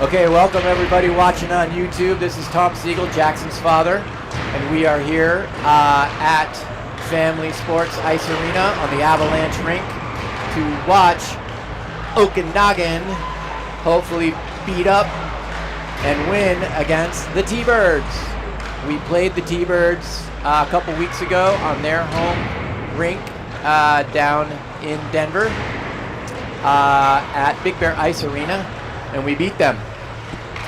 Okay, welcome everybody watching on YouTube. This is Tom Siegel, Jackson's father, and we are here at Family Sports Ice Arena on the Avalanche rink to watch Okanagan hopefully beat up and win against the T-Birds. We played the T-Birds a couple weeks ago on their home rink down in Denver at Big Bear Ice Arena, and we beat them.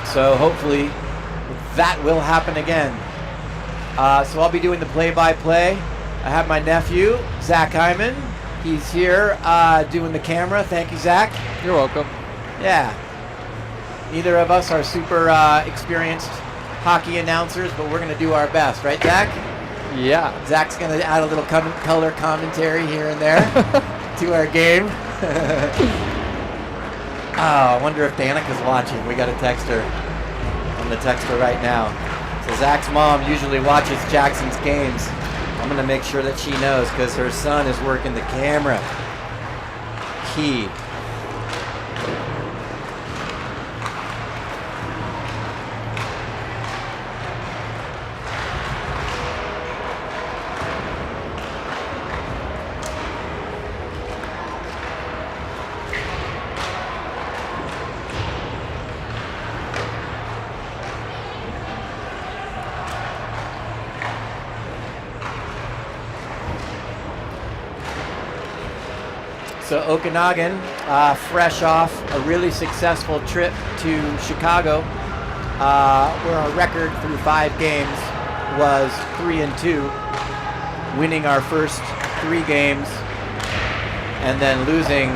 So hopefully that will happen again. So I'll be doing the play-by-play. I have my nephew, Zach Hyman. He's here doing the camera. Thank you, Zach. You're welcome. Yeah. Neither of us are super experienced hockey announcers, but we're going to do our best. Right, Zach? Yeah. Zach's going to add a little color commentary here and there to our game. Oh, I wonder if Danica's watching. We got to text her. I'm going to text her right now. So Zach's mom usually watches Jackson's games. I'm going to make sure that she knows because her son is working the camera. Key. So Okanagan, fresh off a really successful trip to Chicago, where our record through 5 games was 3-2, winning our first 3 games, and then losing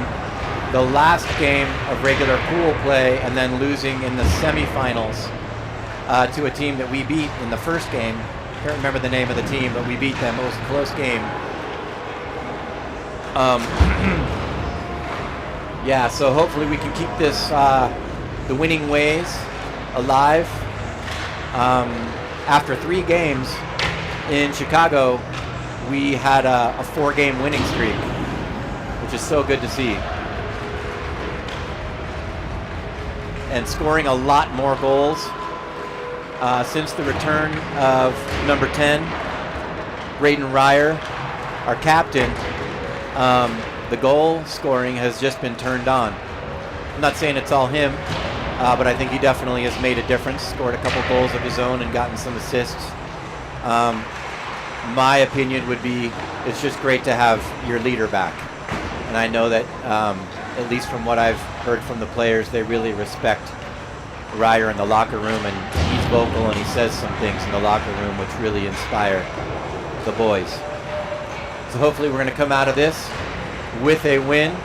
the last game of regular pool play, and then losing in the semifinals to a team that we beat in the first game. I can't remember the name of the team, but we beat them. It was a close game. Yeah, so hopefully we can keep this, the winning ways alive. After 3 games in Chicago, we had a 4-game winning streak, which is so good to see. And scoring a lot more goals since the return of number 10, Braden Ryer, our captain. The goal scoring has just been turned on. I'm not saying it's all him, but I think he definitely has made a difference. Scored a couple goals of his own and gotten some assists. My opinion would be it's just great to have your leader back. And I know that, at least from what I've heard from the players, they really respect Ryer in the locker room, and he's vocal and he says some things in the locker room which really inspire the boys. So hopefully we're going to come out of this with a win.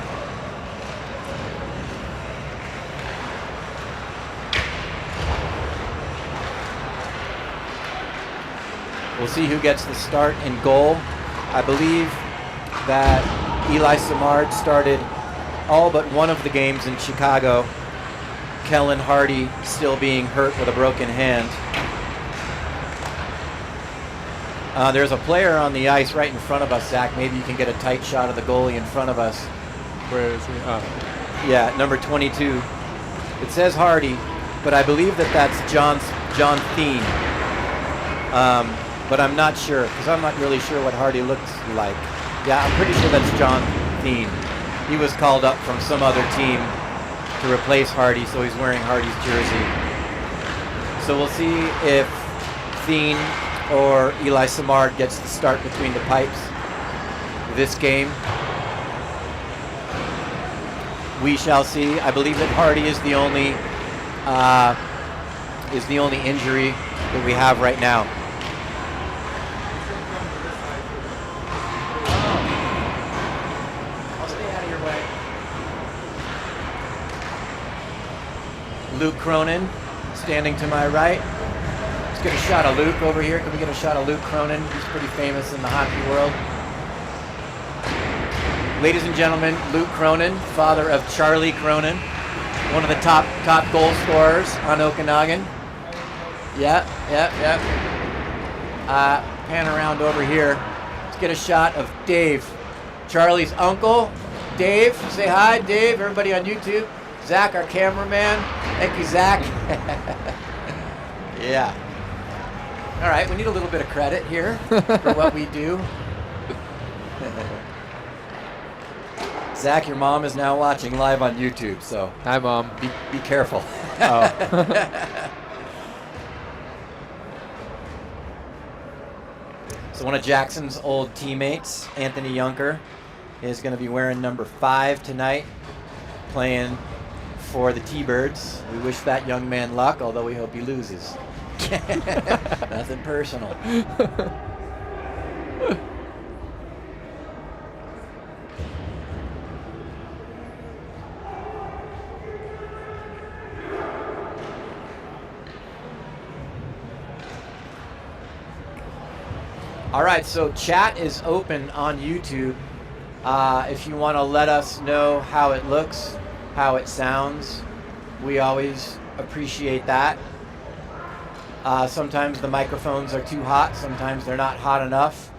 We'll see who gets the start in goal. I believe that Eli Samard started all but one of the games in Chicago. Kellen Hardy still being hurt with a broken hand. There's a player on the ice right in front of us, Zach. Maybe you can get a tight shot of the goalie in front of us. Where is he? Oh. Yeah, number 22. It says Hardy, but I believe that that's John Thien. But I'm not sure, because I'm not really sure what Hardy looks like. Yeah, I'm pretty sure that's John Thien. He was called up from some other team to replace Hardy, so he's wearing Hardy's jersey. So we'll see if Thien or Eli Samard gets the start between the pipes this game. We shall see. I believe that Hardy is the only injury that we have right now. I'll stay out of your way. Luke Cronin standing to my right. Let's get a shot of Luke over here. Can we get a shot of Luke Cronin? He's pretty famous in the hockey world. Ladies and gentlemen, Luke Cronin, father of Charlie Cronin, one of the top goal scorers on Okanagan. Yeah. Pan around over here. Let's get a shot of Dave, Charlie's uncle. Dave, say hi, Dave. Everybody on YouTube. Zach, our cameraman. Thank you, Zach. Yeah. All right, we need a little bit of credit here for what we do. Zach, your mom is now watching live on YouTube, so Hi, Mom. be careful. Oh. So one of Jackson's old teammates, Anthony Yunker, is going to be wearing number 5 tonight, playing for the T-Birds. We wish that young man luck, although we hope he loses. Nothing personal. All right, so chat is open on YouTube. If you want to let us know how it looks, how it sounds, we always appreciate that. Sometimes the microphones are too hot, sometimes they're not hot enough.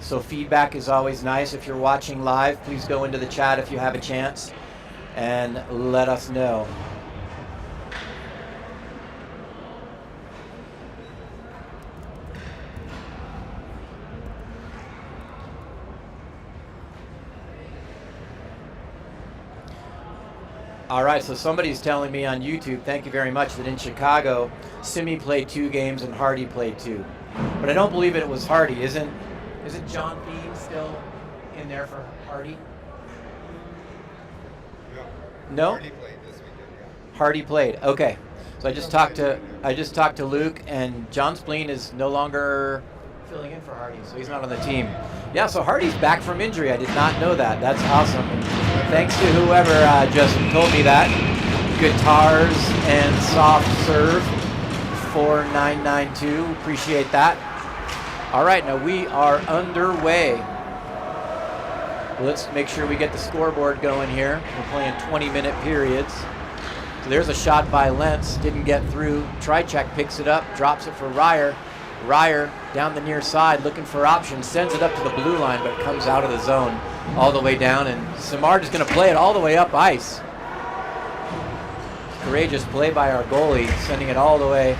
So feedback is always nice. If you're watching live, please go into the chat if you have a chance and let us know. All right, so somebody's telling me on YouTube, thank you very much, that in Chicago, Simi played 2 games and Hardy played 2. But I don't believe it was Hardy. Isn't John Beam still in there for Hardy? No? Hardy played this weekend, yeah. Hardy played. Okay. So I just talked to Luke, and John Spleen is no longer filling in for Hardy, so he's not on the team. Yeah, so Hardy's back from injury. I did not know that. That's awesome. And thanks to whoever just told me that. Guitars and Soft Serve 4992. Appreciate that. All right, now we are underway. Let's make sure we get the scoreboard going here. We're playing 20-minute periods. So there's a shot by Lentz. Didn't get through. Trichek picks it up, drops it for Ryer. Ryer down the near side looking for options, sends it up to the blue line, but it comes out of the zone all the way down, and Simard is going to play it all the way up ice. Courageous play by our goalie, sending it all the way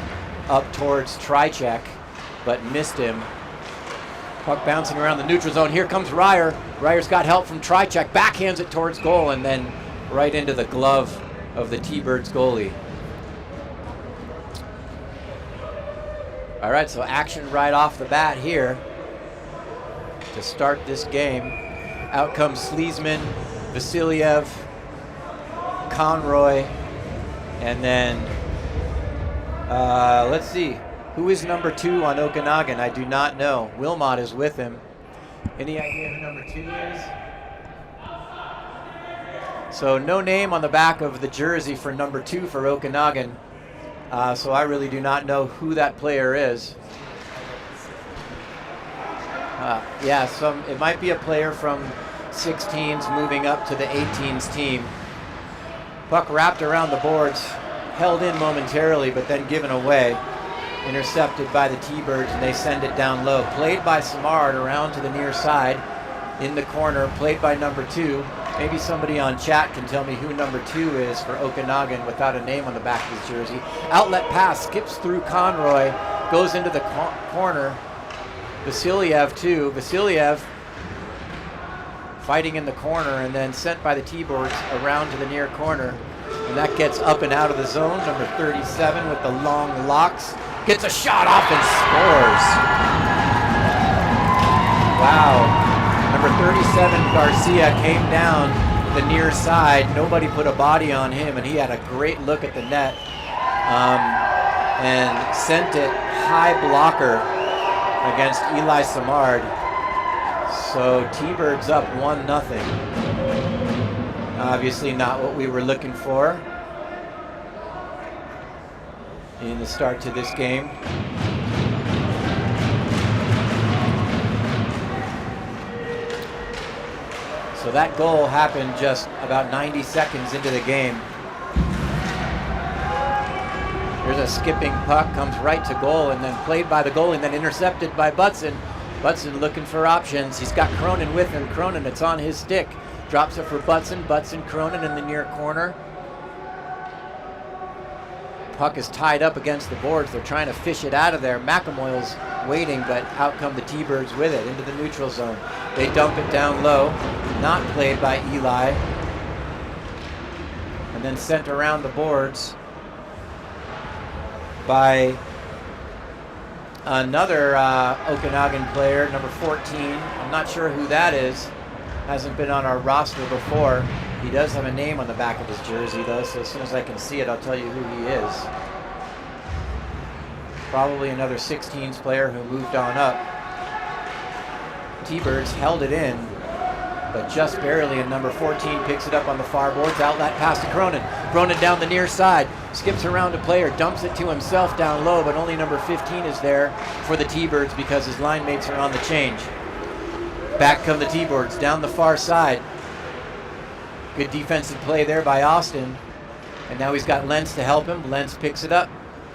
up towards Trichek, but missed him. Puck bouncing around the neutral zone. Here comes Ryer. Ryer's got help from Trichek, backhands it towards goal, and then right into the glove of the T-Birds goalie. All right, so action right off the bat here to start this game. Out comes Sleesman, Vasiliev, Conroy, and then let's see, who is number 2 on Okanagan? I do not know. Wilmot is with him. Any idea who number 2 is? So no name on the back of the jersey for number 2 for Okanagan. So I really do not know who that player is. Yeah, it might be a player from 16s moving up to the 18s team. Puck wrapped around the boards, held in momentarily, but then given away. Intercepted by the T-Birds, and they send it down low. Played by Simard around to the near side in the corner, played by number 2. Maybe somebody on chat can tell me who number 2 is for Okanagan without a name on the back of his jersey. Outlet pass, skips through Conroy, goes into the corner. Vasiliev too. Vasiliev fighting in the corner and then sent by the T-Birds around to the near corner. And that gets up and out of the zone. Number 37 with the long locks. Gets a shot off and scores. Wow. Number 37, Garcia, came down the near side. Nobody put a body on him, and he had a great look at the net and sent it high blocker against Eli Simard. So T-Birds up 1-0. Obviously not what we were looking for in the start to this game. So that goal happened just about 90 seconds into the game. There's a skipping puck, comes right to goal, and then played by the goalie, and then intercepted by Butson. Butson looking for options. He's got Cronin with him. Cronin, it's on his stick. Drops it for Butson. Butson, Cronin in the near corner. puck is tied up against the boards. They're trying to fish it out of there. McElmoyle's waiting, but out come the T-Birds with it into the neutral zone. They dump it down low, not played by Eli, and then sent around the boards by another Okanagan player, number 14. I'm not sure who that is. Hasn't been on our roster before. He does have a name on the back of his jersey, though, so as soon as I can see it, I'll tell you who he is. Probably another 16s player who moved on up. T-Birds held it in, but just barely, and number 14 picks it up on the far boards. Outlet pass to Cronin. Cronin down the near side, skips around a player, dumps it to himself down low, but only number 15 is there for the T-Birds because his line mates are on the change. Back come the T-Birds down the far side. Good defensive play there by Austin. And now he's got Lentz to help him. Lentz picks it up,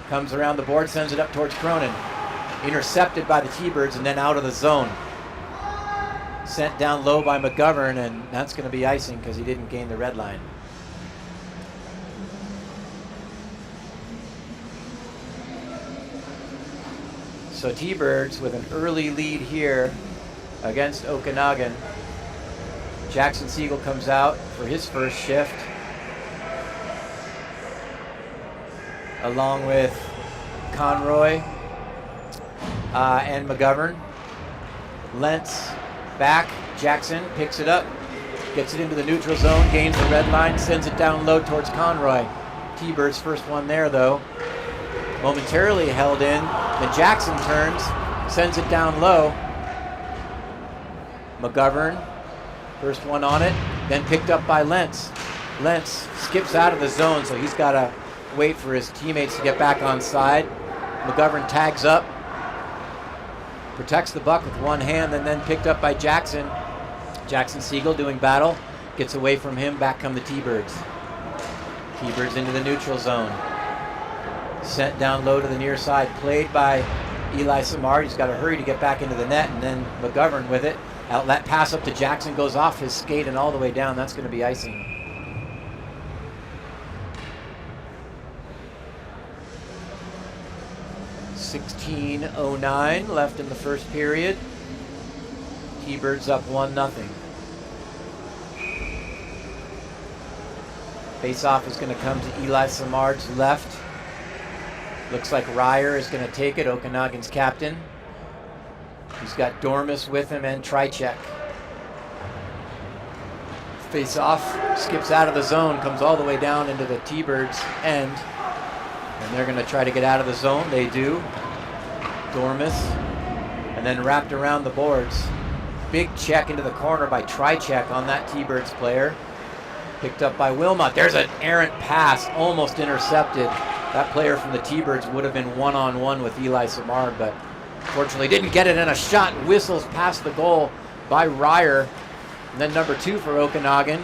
comes around the board, sends it up towards Cronin. Intercepted by the T-Birds and then out of the zone. Sent down low by McGovern, and that's going to be icing because he didn't gain the red line. So T-Birds with an early lead here against Okanagan. Jackson Siegel comes out for his first shift, along with Conroy and McGovern. Lentz back. Jackson picks it up, gets it into the neutral zone, gains the red line, sends it down low towards Conroy. T-Bird's first one there, though. Momentarily held in. Then Jackson turns, sends it down low. McGovern, first one on it, then picked up by Lentz. Lentz skips out of the zone, so he's got to wait for his teammates to get back on side. McGovern tags up, protects the puck with one hand, and then picked up by Jackson. Jackson Siegel doing battle, gets away from him, back come the T-Birds. T-Birds into the neutral zone. Sent down low to the near side, played by Eli Samard. He's got to hurry to get back into the net, and then McGovern with it. Outlet pass up to Jackson, goes off his skate and all the way down. That's going to be icing. .16:09 left in the first period. T-Birds up 1-0. Face-off is going to come to Eli Samard's left. Looks like Ryer is going to take it, Okanagan's captain. He's got Dormus with him and Tricek. Face off, skips out of the zone, comes all the way down into the T-Birds' end. And they're going to try to get out of the zone. They do. Dormus. And then wrapped around the boards. Big check into the corner by Tricek on that T-Birds player. Picked up by Wilmot. There's an errant pass, almost intercepted. That player from the T-Birds would have been one-on-one with Eli Samard, but fortunately didn't get it, and a shot whistles past the goal by Ryer. And then number 2 for Okanagan.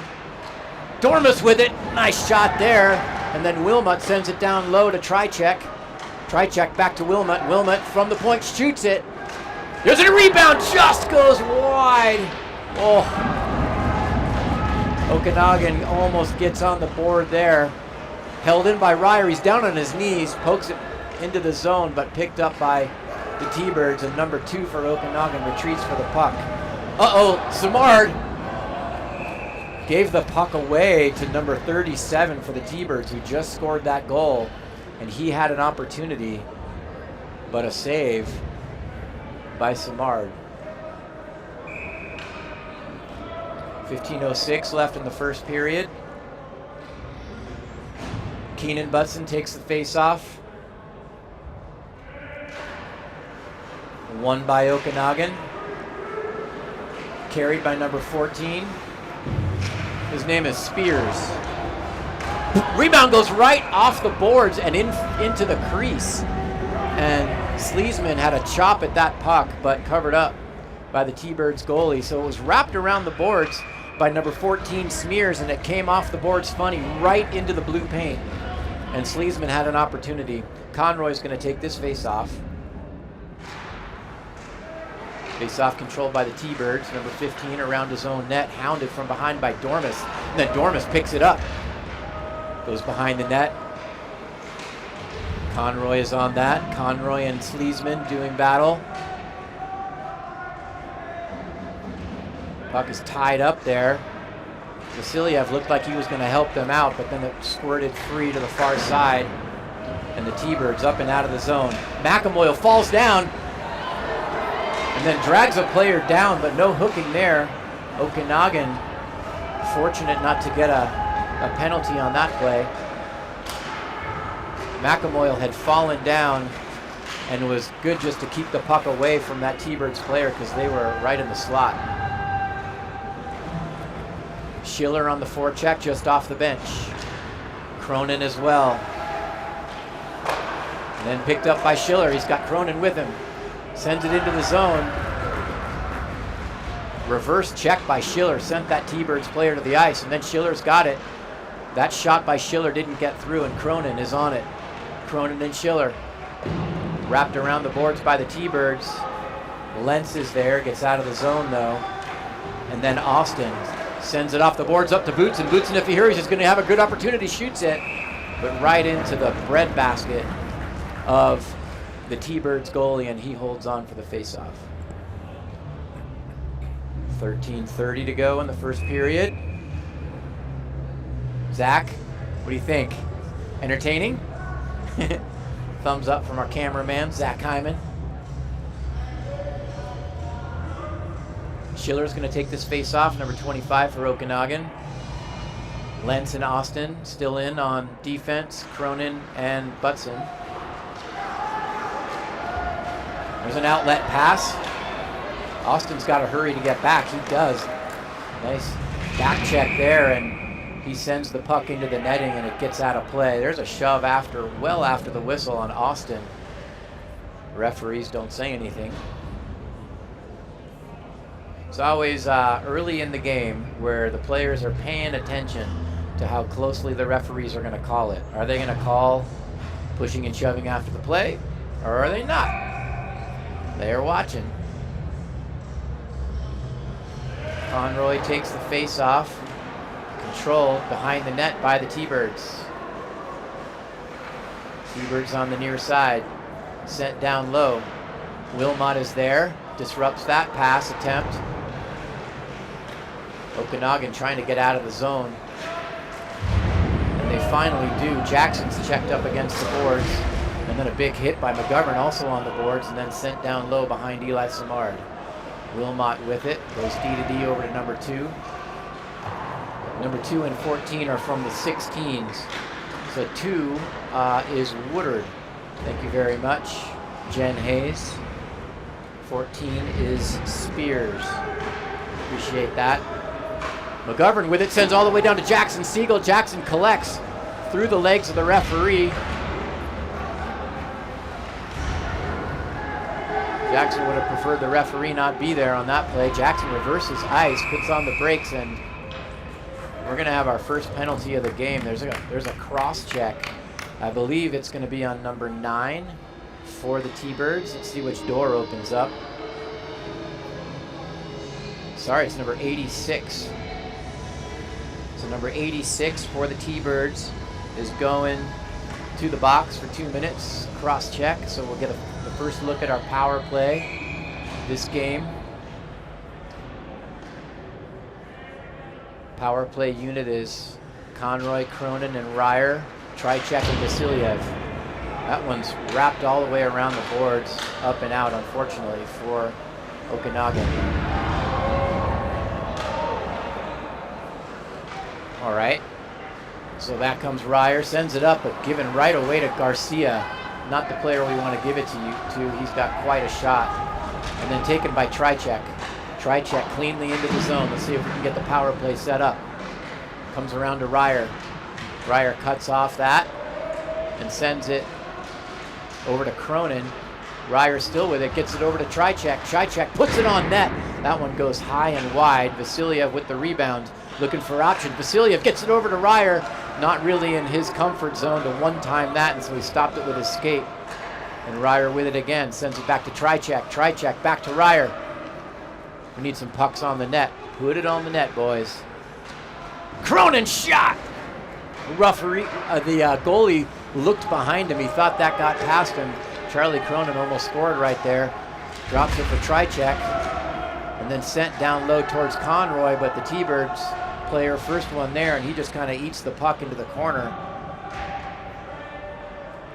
Dormus with it. Nice shot there. And then Wilmot sends it down low to Tricek. Tricek back to Wilmot. Wilmot from the point shoots it. There's a rebound. Just goes wide. Oh. Okanagan almost gets on the board there. Held in by Ryer. He's down on his knees. Pokes it into the zone, but picked up by the T-Birds, and number 2 for Okanagan retreats for the puck. Samard gave the puck away to number 37 for the T-Birds, who just scored that goal, and he had an opportunity, but a save by Samard. 15:06 left in the first period. Keenan Butson takes the face-off. Won by Okanagan. Carried by number 14. His name is Spears. Rebound goes right off the boards and into the crease. And Sleesman had a chop at that puck, but covered up by the T-Birds goalie. So it was wrapped around the boards by number 14, Smears, and it came off the boards funny right into the blue paint. And Sleesman had an opportunity. Conroy's going to take this face-off. Face-off controlled by the T-Birds. Number 15 around his own net, hounded from behind by Dormus. And then Dormus picks it up. Goes behind the net. Conroy is on that. Conroy and Sleesman doing battle. Puck is tied up there. Vasiliev looked like he was going to help them out, but then it squirted free to the far side. And the T-Birds up and out of the zone. McAmoyle falls down and then drags a player down, but no hooking there. Okanagan fortunate not to get a penalty on that play. McAmoyle had fallen down and was good just to keep the puck away from that T-Birds player because they were right in the slot. Schiller on the forecheck just off the bench. Cronin as well. And then picked up by Schiller. He's got Cronin with him. Sends it into the zone. Reverse check by Schiller sent that T-Birds player to the ice, and then Schiller's got it. That shot by Schiller didn't get through, and Cronin is on it. Cronin and Schiller. Wrapped around the boards by the T-Birds. Lentz is there, gets out of the zone though. And then Austin sends it off the boards up to Bootson. Bootson, if he hurries, is going to have a good opportunity, shoots it, but right into the breadbasket of the T-Birds goalie, and he holds on for the faceoff. 13:30 to go in the first period. Zach, what do you think? Entertaining? Thumbs up from our cameraman, Zach Hyman. Schiller's going to take this face-off, number 25 for Okanagan. Lentz and Austin still in on defense, Cronin and Butson. There's an outlet pass. Austin's got to hurry to get back. He does. Nice back check there, and he sends the puck into the netting, and it gets out of play. There's a shove well after the whistle on Austin. Referees don't say anything. It's always early in the game where the players are paying attention to how closely the referees are going to call it. Are they going to call pushing and shoving after the play, or are they not? They are watching. Conroy takes the face-off, controlled behind the net by the T-Birds. T-Birds on the near side, sent down low. Wilmot is there, disrupts that pass attempt. Okanagan trying to get out of the zone. And they finally do. Jackson's checked up against the boards. And then a big hit by McGovern also on the boards, and then sent down low behind Eli Samard. Wilmot with it, goes D to D over to number 2. Number 2 and 14 are from the 16s. So 2 is Woodard. Thank you very much, Jen Hayes. 14 is Spears. Appreciate that. McGovern with it, sends all the way down to Jackson Siegel. Jackson collects through the legs of the referee. Jackson would have preferred the referee not be there on that play. Jackson reverses ice, puts on the brakes, and we're going to have our first penalty of the game. There's a cross check. I believe it's going to be on number 9 for the T-Birds. Let's see which door opens up. Sorry, it's number 86. So number 86 for the T-Birds is going to the box for 2 minutes. Cross check, so we'll get the first look at our power play this game. Power play unit is Conroy, Cronin, and Ryer. Tri-check and Vasiliev. That one's wrapped all the way around the boards, up and out, unfortunately, for Okanagan. All right, so back comes Ryer, sends it up, but given right away to Garcia. Not the player we want to give it to. He's got quite a shot. And then taken by Tri-check. Tri-check cleanly into the zone. Let's see if we can get the power play set up. Comes around to Ryer. Ryer cuts off that and sends it over to Cronin. Ryer still with it, gets it over to Tri-check. Tri-check puts it on net. That one goes high and wide. Vasiliev with the rebound, looking for option. Vasiliev gets it over to Ryer. Not really in his comfort zone to one-time that, and so he stopped it with his skate. And Ryer with it again, sends it back to Tri-check. Tri-check back to Ryer. We need some pucks on the net. Put it on the net, boys. Cronin shot! The goalie looked behind him. He thought that got past him. Charlie Cronin almost scored right there. Drops it for Trycheck, and then sent down low towards Conroy, but the T-Birds player, first one there, and he just kind of eats the puck into the corner.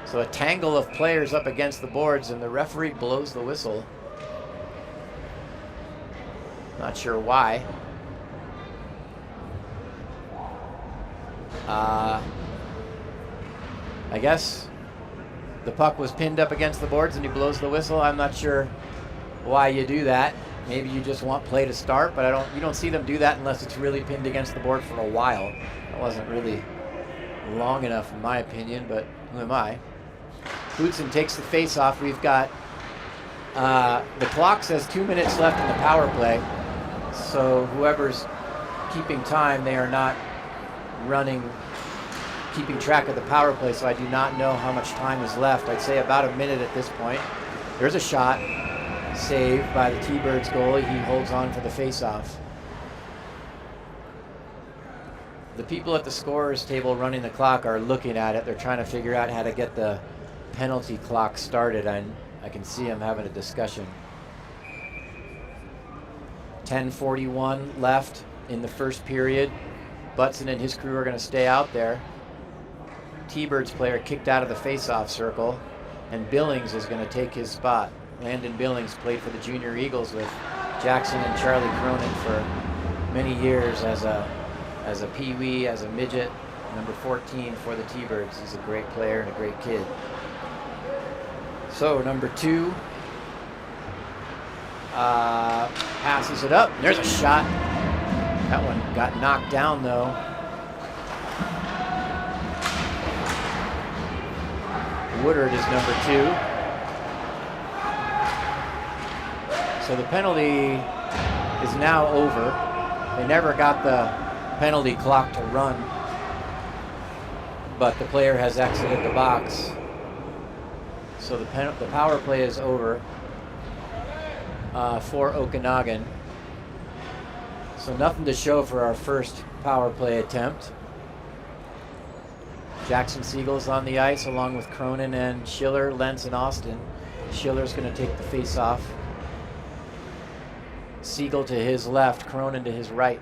So a tangle of players up against the boards, and the referee blows the whistle. Not sure why. I guess the puck was pinned up against the boards and he blows the whistle. I'm not sure why you do that. Maybe you just want play to start, but you don't see them do that unless it's really pinned against the board for a while. It wasn't really long enough in my opinion, but who am I? Bootson takes the face off. We've got, the clock says 2 minutes left in the power play. So whoever's keeping time, they are not keeping track of the power play, so I do not know how much time is left. I'd say about a minute at this point. There's a shot, saved by the T-Birds goalie. He holds on for the face-off. The people at the scorer's table running the clock are looking at it. They're trying to figure out how to get the penalty clock started. I can see them having a discussion. 10:41 left in the first period. Butson and his crew are going to stay out there. T-Birds player kicked out of the face-off circle, and Billings is going to take his spot. Landon Billings played for the Junior Eagles with Jackson and Charlie Cronin for many years as a peewee, as a midget, number 14 for the T-Birds. He's a great player and a great kid. So number 2 passes it up. There's a shot. That one got knocked down though. Woodard is number 2. So the penalty is now over. They never got the penalty clock to run, but the player has exited the box. So the power play is over for Okanagan. So nothing to show for our first power play attempt. Jackson Siegel's on the ice along with Cronin and Schiller, Lentz, and Austin. Schiller's going to take the face-off. Siegel to his left, Cronin to his right.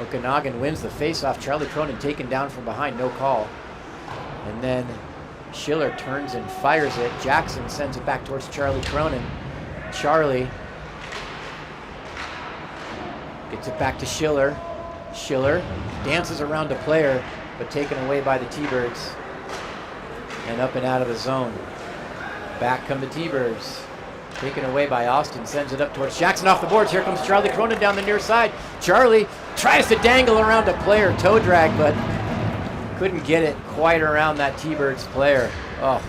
Okanagan wins the face-off. Charlie Cronin taken down from behind, no call. And then Schiller turns and fires it. Jackson sends it back towards Charlie Cronin. Charlie gets it back to Schiller. Schiller dances around a player, but taken away by the T-Birds. And up and out of the zone. Back come the T-Birds. Taken away by Austin, sends it up towards Jackson off the boards. Here comes Charlie Cronin down the near side. Charlie tries to dangle around a player, toe drag, but couldn't get it quite around that T-Birds player. Oh.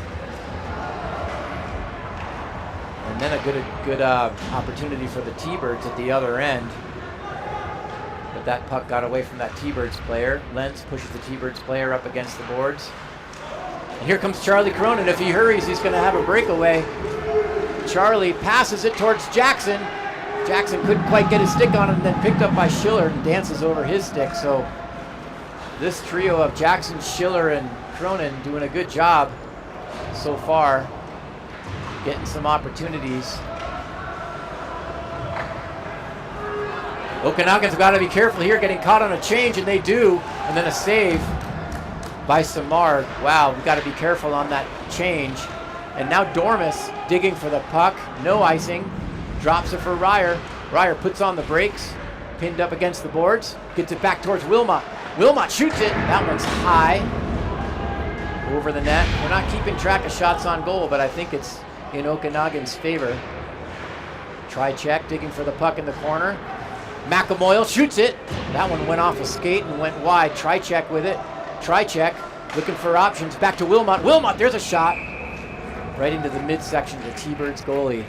And then a good opportunity for the T-Birds at the other end. But that puck got away from that T-Birds player. Lentz pushes the T-Birds player up against the boards. And here comes Charlie Cronin. If he hurries, he's going to have a breakaway. Charlie passes it towards Jackson. Jackson couldn't quite get his stick on it, and then picked up by Schiller and dances over his stick. So this trio of Jackson, Schiller, and Cronin doing a good job so far, getting some opportunities. Okanagan's got to be careful here, getting caught on a change, and they do. And then a save by Samard. Wow, we've got to be careful on that change. And now Dormus digging for the puck. No icing. Drops it for Ryer. Ryer puts on the brakes. Pinned up against the boards. Gets it back towards Wilmot. Wilmot shoots it. That one's high. Over the net. We're not keeping track of shots on goal, but I think it's in Okanagan's favor. Trycheck digging for the puck in the corner. McAmoyle shoots it. That one went off a skate and went wide. Trycheck with it. Trycheck looking for options. Back to Wilmot. Wilmot, there's a shot. Right into the midsection of the T-Birds goalie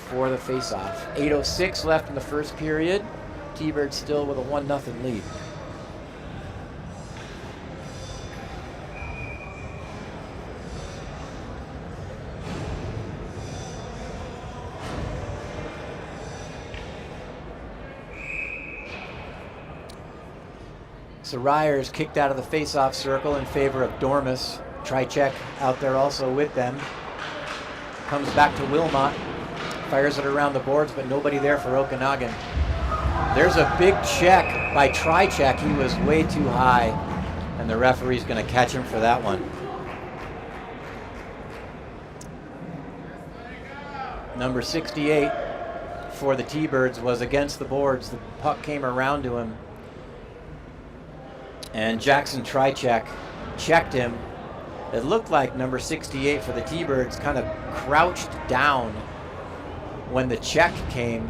for the face-off. 8:06 left in the first period. T-Birds still with a 1-0 lead. So Ryers kicked out of the face-off circle in favor of Dormus. Trichek out there also with them. Comes back to Wilmot. Fires it around the boards, but nobody there for Okanagan. There's a big check by Trichek. He was way too high, and the referee's going to catch him for that one. Number 68 for the T-Birds was against the boards. The puck came around to him, and Jackson Trichek checked him. It looked like number 68 for the T-Birds kind of crouched down when the check came,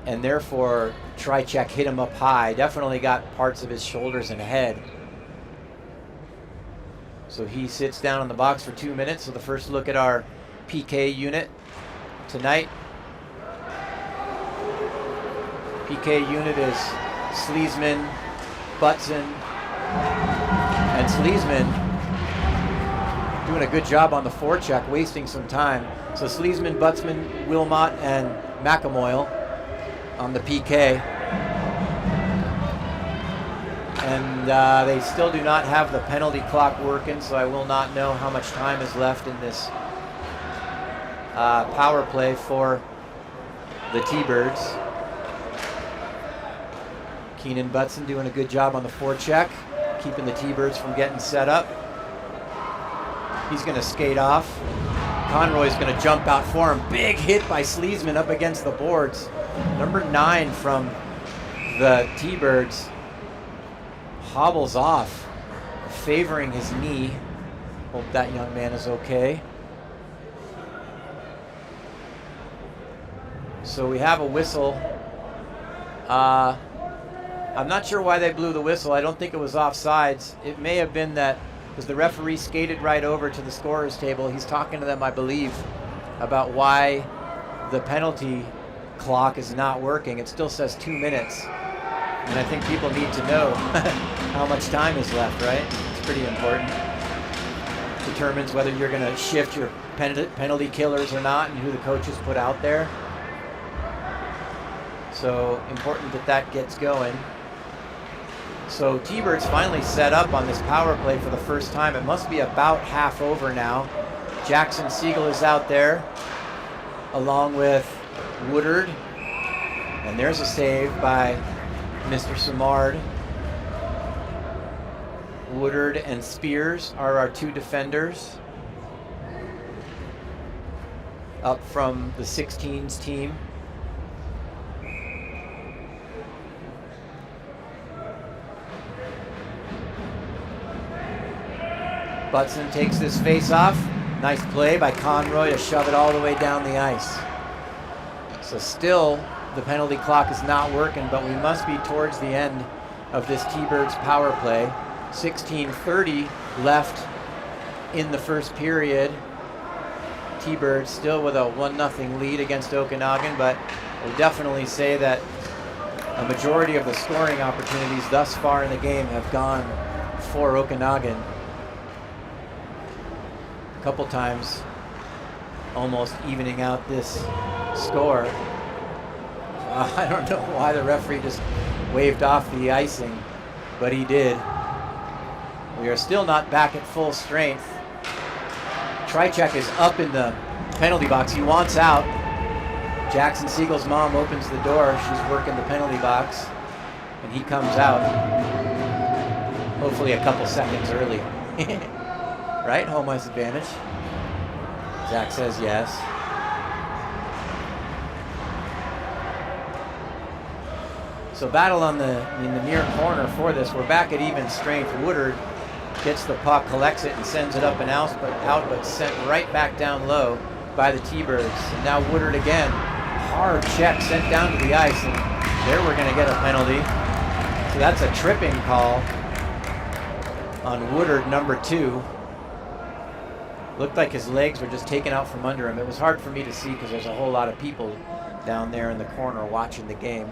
and therefore Trichek hit him up high. Definitely got parts of his shoulders and head. So he sits down in the box for 2 minutes. So the first look at our PK unit tonight. PK unit is Sleesman, Butson, and Sleesman doing a good job on the forecheck, wasting some time. So Sleesman, Butzman, Wilmot, and McAmoyle on the PK. And they still do not have the penalty clock working, so I will not know how much time is left in this power play for the T-Birds. Keenan Butson doing a good job on the forecheck, keeping the T-Birds from getting set up. He's going to skate off. Conroy's going to jump out for him. Big hit by Sleesman up against the boards. Number 9 from the T-Birds hobbles off, favoring his knee. Hope that young man is okay. So we have a whistle. I'm not sure why they blew the whistle. I don't think it was offsides. It may have been that because the referee skated right over to the scorer's table. He's talking to them, I believe, about why the penalty clock is not working. It still says 2 minutes. And I think people need to know how much time is left, right? It's pretty important. Determines whether you're going to shift your penalty killers or not and who the coaches put out there. So important that that gets going. So T-Birds finally set up on this power play for the first time. It must be about half over now. Jackson Siegel is out there along with Woodard. And there's a save by Mr. Simard. Woodard and Spears are our 2 defenders up from the 16s team. Butson takes this face off. Nice play by Conroy to shove it all the way down the ice. So still the penalty clock is not working, but we must be towards the end of this T-Birds power play. 16:30 left in the first period. T-Birds still with a 1-0 lead against Okanagan, but we'll definitely say that a majority of the scoring opportunities thus far in the game have gone for Okanagan. A couple times almost evening out this score. I don't know why the referee just waved off the icing, but he did. We are still not back at full strength. Trichek is up in the penalty box. He wants out. Jackson Siegel's mom opens the door. She's working the penalty box, and he comes out. Hopefully a couple seconds early. Right? Home ice advantage. Zach says yes. So battle in the near corner for this. We're back at even strength. Woodard gets the puck, collects it, and sends it up and out, but sent right back down low by the T-Birds. And now Woodard again. Hard check sent down to the ice, and there we're going to get a penalty. So that's a tripping call on Woodard, number 2. Looked like his legs were just taken out from under him. It was hard for me to see because there's a whole lot of people down there in the corner watching the game.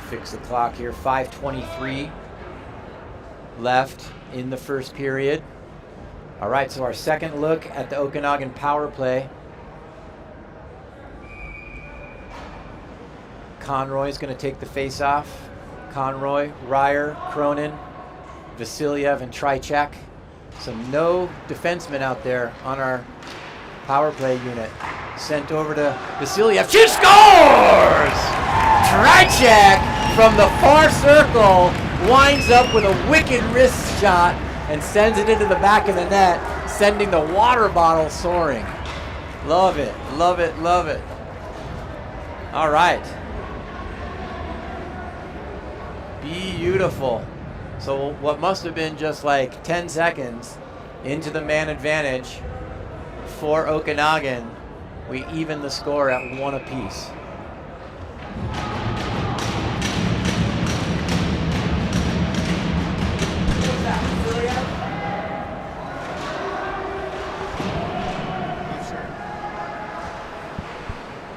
Fix the clock here. 5:23 left in the first period. All right, so our second look at the Okanagan power play. Conroy is going to take the face-off. Conroy, Ryer, Cronin, Vasiliev, and Tricek. So no defensemen out there on our power play unit. Sent over to Vasiliev. She scores! Tricek from the far circle winds up with a wicked wrist shot and sends it into the back of the net, sending the water bottle soaring. Love it, love it, love it. All right. Beautiful. So what must have been just like 10 seconds into the man advantage for Okanagan, we even the score at 1 apiece.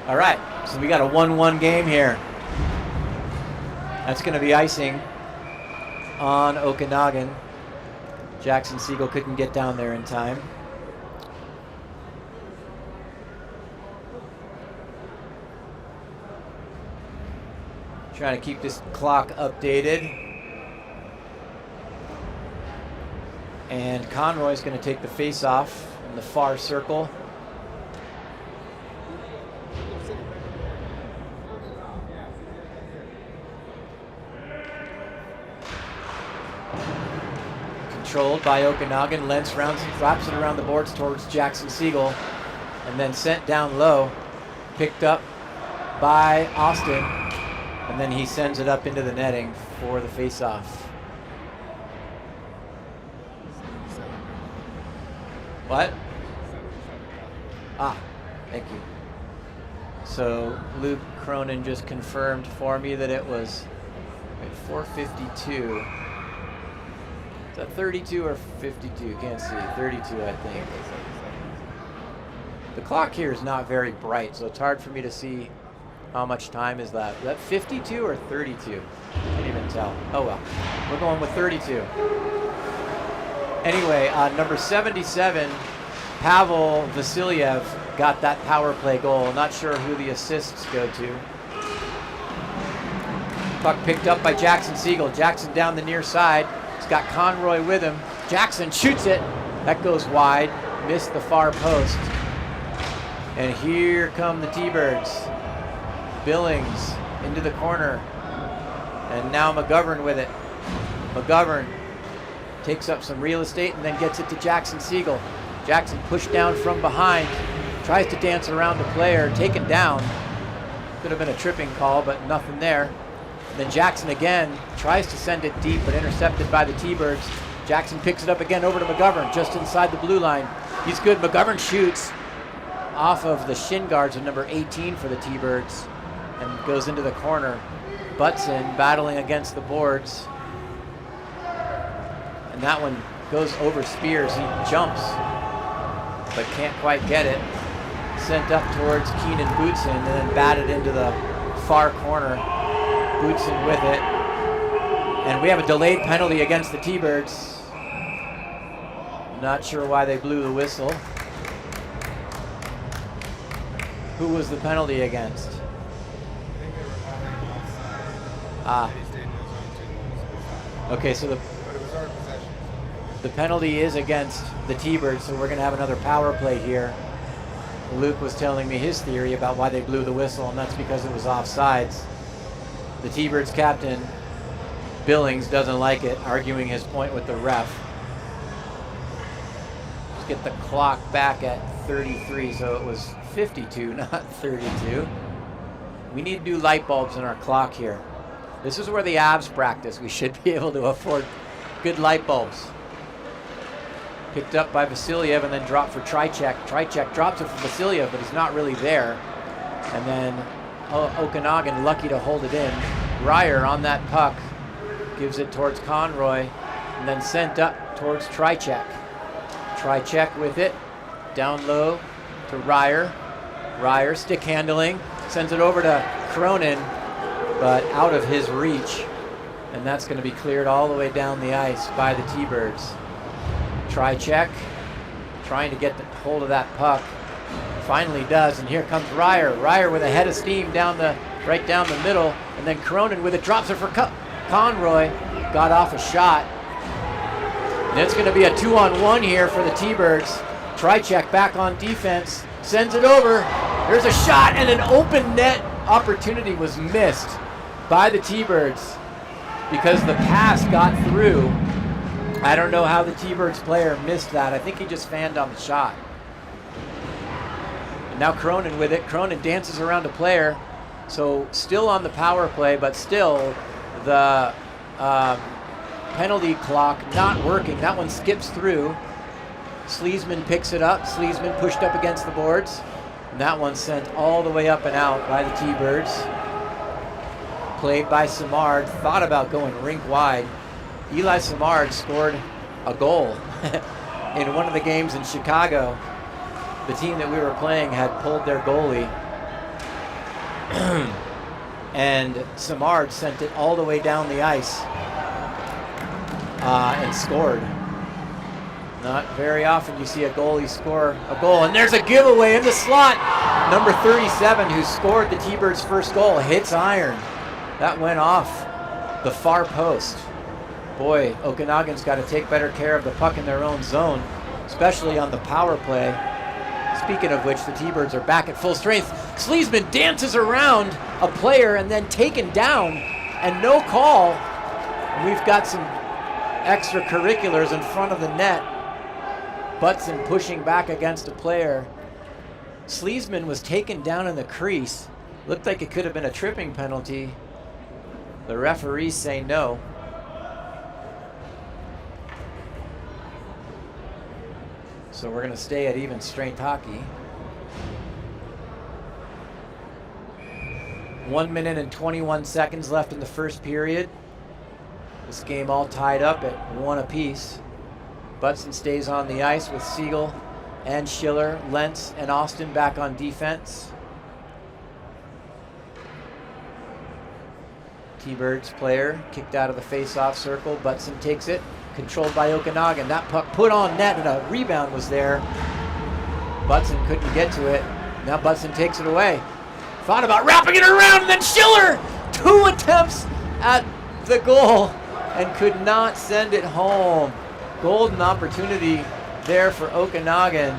All right, so we got a 1-1 game here. That's going to be icing on Okanagan. Jackson Siegel couldn't get down there in time. Trying to keep this clock updated. And Conroy's going to take the face-off in the far circle. Controlled by Okanagan. Lentz flaps it around the boards towards Jackson Siegel, and then sent down low, picked up by Austin, and then he sends it up into the netting for the face-off. What? Ah, thank you. So Luke Cronin just confirmed for me that it was 4:52. Is that 32 or 52? Can't see. 32, I think. The clock here is not very bright, so it's hard for me to see how much time is left. Is that 52 or 32? Can't even tell. Oh well. We're going with 32. Anyway, number 77, Pavel Vasiliev, got that power play goal. Not sure who the assists go to. Puck picked up by Jackson Siegel. Jackson down the near side. He's got Conroy with him. Jackson shoots it. That goes wide. Missed the far post. And here come the T-Birds. Billings into the corner. And now McGovern with it. McGovern takes up some real estate and then gets it to Jackson Siegel. Jackson pushed down from behind. Tries to dance around the player. Taken down. Could have been a tripping call, but nothing there. And then Jackson again tries to send it deep, but intercepted by the T-Birds. Jackson picks it up again over to McGovern, just inside the blue line. He's good. McGovern shoots off of the shin guards of number 18 for the T-Birds and goes into the corner. Butson battling against the boards. And that one goes over Spears. He jumps, but can't quite get it. Sent up towards Keenan Bootson and then batted into the far corner. Bootson with it. And we have a delayed penalty against the T-Birds. Not sure why they blew the whistle. Who was the penalty against? Okay, so the penalty is against the T-Birds, so we're going to have another power play here. Luke was telling me his theory about why they blew the whistle, and that's because it was offsides. The T-Birds captain, Billings, doesn't like it, arguing his point with the ref. Let's get the clock back at 33, so it was 52, not 32. We need new light bulbs in our clock here. This is where the Avs practice. We should be able to afford good light bulbs. Picked up by Vasiliev and then dropped for Tricek. Tricek drops it for Vasiliev, but he's not really there. And then Okanagan lucky to hold it in. Ryer on that puck gives it towards Conroy and then sent up towards Tricek. Tricek with it, down low to Ryer. Ryer stick handling, sends it over to Cronin, but out of his reach. And that's going to be cleared all the way down the ice by the T-Birds. Tricek trying to get the hold of that puck. Finally does, and here comes Ryer. Ryer with a head of steam right down the middle, and then Cronin with it, drops it for Conroy. Got off a shot. And it's going to be a 2-on-1 here for the T-Birds. Trycheck back on defense, sends it over. There's a shot, and an open net opportunity was missed by the T-Birds because the pass got through. I don't know how the T-Birds player missed that. I think he just fanned on the shot. And now Cronin with it. Cronin dances around a player. So still on the power play, but still the penalty clock not working. That one skips through. Sleesman picks it up. Sleesman pushed up against the boards. And that one sent all the way up and out by the T-Birds. Played by Samard. Thought about going rink wide. Eli Samard scored a goal in one of the games in Chicago. The team that we were playing had pulled their goalie. And Samard sent it all the way down the ice and scored. Not very often you see a goalie score a goal. And there's a giveaway in the slot. Number 37, who scored the T-Birds' first goal, hits iron. That went off the far post. Boy, Okanagan's got to take better care of the puck in their own zone, especially on the power play. Speaking of which, the T-Birds are back at full strength. Sleesman dances around a player and then taken down, and no call. And we've got some extracurriculars in front of the net. Butson pushing back against a player. Sleesman was taken down in the crease. Looked like it could have been a tripping penalty. The referees say no. So we're going to stay at even strength hockey. 1 minute and 21 seconds left in the first period. This game all tied up at 1 apiece. Butson stays on the ice with Siegel and Schiller, Lentz and Austin back on defense. T-Birds player kicked out of the face-off circle. Butson takes it. Controlled by Okanagan. That puck put on net and a rebound was there. Butson couldn't get to it. Now Butson takes it away. Thought about wrapping it around, and then Schiller! 2 attempts at the goal and could not send it home. Golden opportunity there for Okanagan.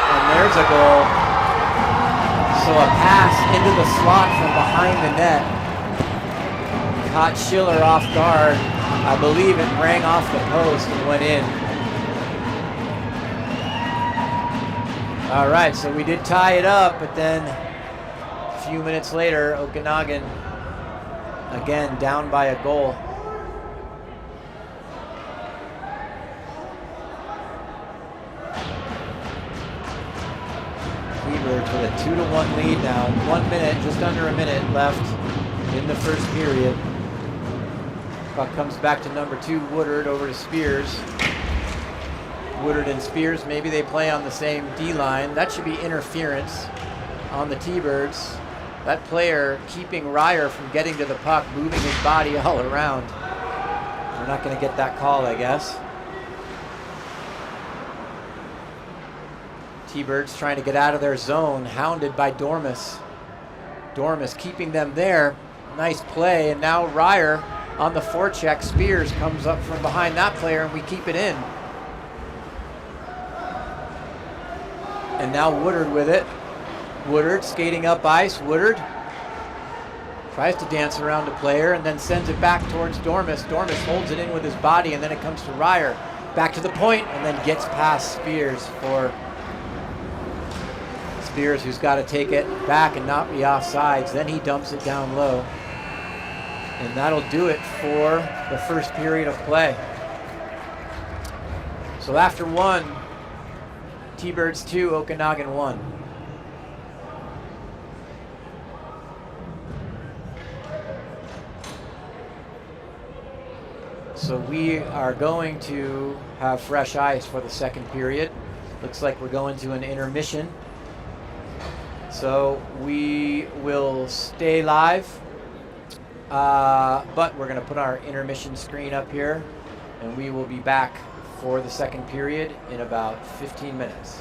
And there's a goal. So a pass into the slot from behind the net. Caught Schiller off guard. I believe it rang off the post and went in. All right, so we did tie it up, but then a few minutes later, Okanagan again down by a goal. T-Birds with a 2-1 lead now. 1 minute, just under a minute left in the first period. Puck comes back to number 2, Woodard, over to Spears. Woodard and Spears, maybe they play on the same D-line. That should be interference on the T-Birds. That player keeping Ryer from getting to the puck, moving his body all around. We're not going to get that call, I guess. T-Birds trying to get out of their zone, hounded by Dormus. Dormus keeping them there. Nice play, and now Ryer on the forecheck. Spears comes up from behind that player, and we keep it in. And now Woodard with it. Woodard skating up ice. Woodard tries to dance around a player and then sends it back towards Dormus. Dormus holds it in with his body, and then it comes to Ryer. Back to the point, and then gets past Spears for Spears, who's got to take it back and not be offsides. Then he dumps it down low. And that'll do it for the first period of play. So after 1, T-Birds 2, Okanagan 1. So we are going to have fresh ice for the second period. Looks like we're going to an intermission. So we will stay live, but we're going to put our intermission screen up here, and we will be back for the second period in about 15 minutes.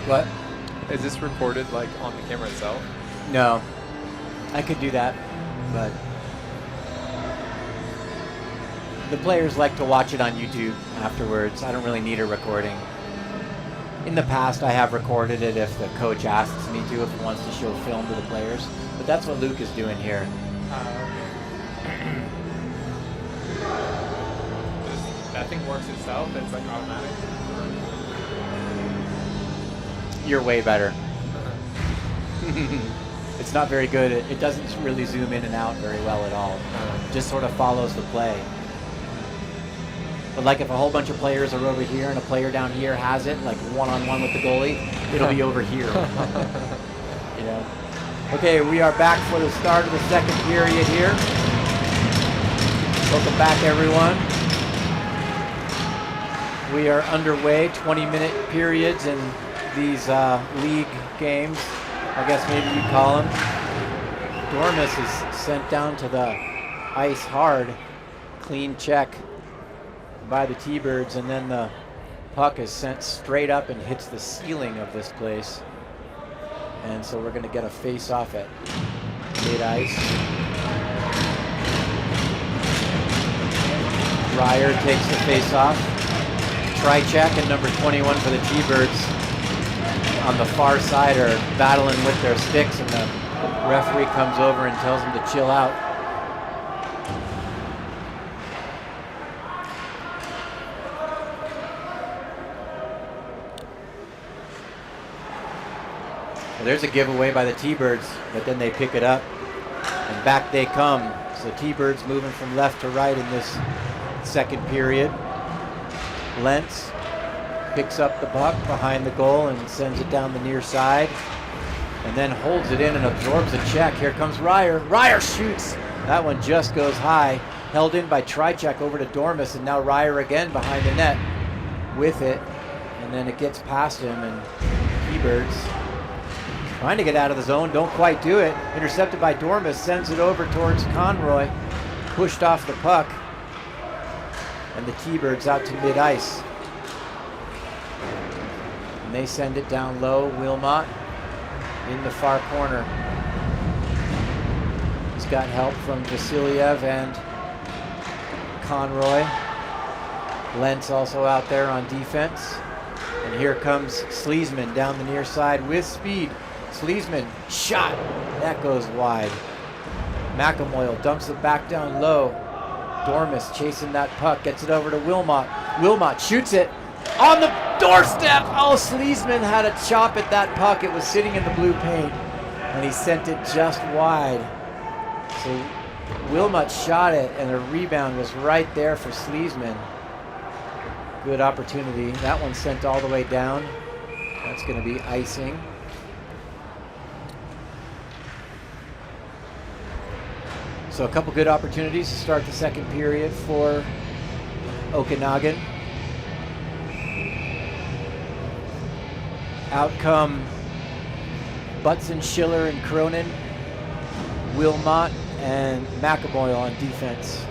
What? Is this recorded like on the camera itself? No. I could do that, but the players like to watch it on YouTube afterwards. I don't really need a recording. In the past, I have recorded it if the coach asks me to, if he wants to show film to the players. But that's what Luke is doing here. That thing works itself? It's like automatic? You're way better. It's not very good. It doesn't really zoom in and out very well at all. Just sort of follows the play. But like if a whole bunch of players are over here and a player down here has it, like one-on-one with the goalie, it'll be over here. You know? Okay, we are back for the start of the second period here. Welcome back, everyone. We are underway, 20-minute periods in these league games, I guess maybe you'd call them. Dormus is sent down to the ice hard. Clean check by the T-Birds, and then the puck is sent straight up and hits the ceiling of this place. And so we're going to get a face-off at mid-ice. Ryer takes the face-off. Tri-check and number 21 for the T-Birds on the far side are battling with their sticks, and the referee comes over and tells them to chill out. Well, there's a giveaway by the T-Birds, but then they pick it up, and back they come. So T-Birds moving from left to right in this second period. Lentz picks up the puck behind the goal and sends it down the near side, and then holds it in and absorbs a check. Here comes Ryer. Ryer shoots. That one just goes high. Held in by Tri-check over to Dormus, and now Ryer again behind the net with it, and then it gets past him, and T-Birds trying to get out of the zone, don't quite do it. Intercepted by Dormus, sends it over towards Conroy. Pushed off the puck. And the T-Birds out to mid-ice. And they send it down low. Wilmot in the far corner. He's got help from Vasiliev and Conroy. Lentz also out there on defense. And here comes Sleesman down the near side with speed. Sleesman, shot. That goes wide. McElmoyle dumps it back down low. Dormus chasing that puck, gets it over to Wilmot. Wilmot shoots it on the doorstep. Oh, Sleesman had a chop at that puck. It was sitting in the blue paint, and he sent it just wide. So Wilmot shot it, and the rebound was right there for Sleesman. Good opportunity. That one sent all the way down. That's going to be icing. So a couple good opportunities to start the second period for Okanagan. Out come Butson, Schiller, and Cronin, Wilmot, and McElmoyle on defense.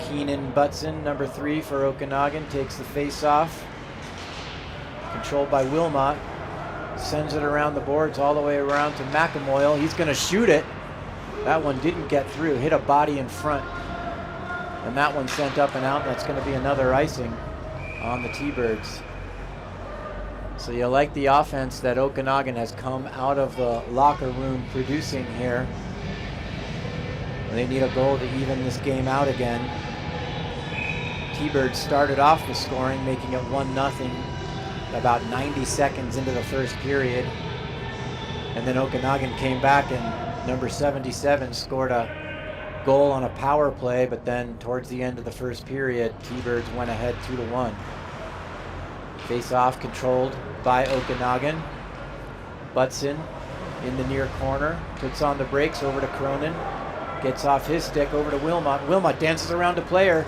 Keenan Butson, number 3 for Okanagan, takes the face-off. Controlled by Wilmot. Sends it around the boards all the way around to McElmoyle. He's going to shoot it. That one didn't get through. Hit a body in front. And that one sent up and out. That's going to be another icing on the T-Birds. So you like the offense that Okanagan has come out of the locker room producing here. They need a goal to even this game out again. T-Birds started off the scoring, making it 1-0. About 90 seconds into the first period. And then Okanagan came back, and number 77 scored a goal on a power play, but then towards the end of the first period, T-Birds went ahead 2-1. Face-off controlled by Okanagan. Butson in the near corner, puts on the brakes over to Cronin, gets off his stick over to Wilmot. Wilmot dances around a player,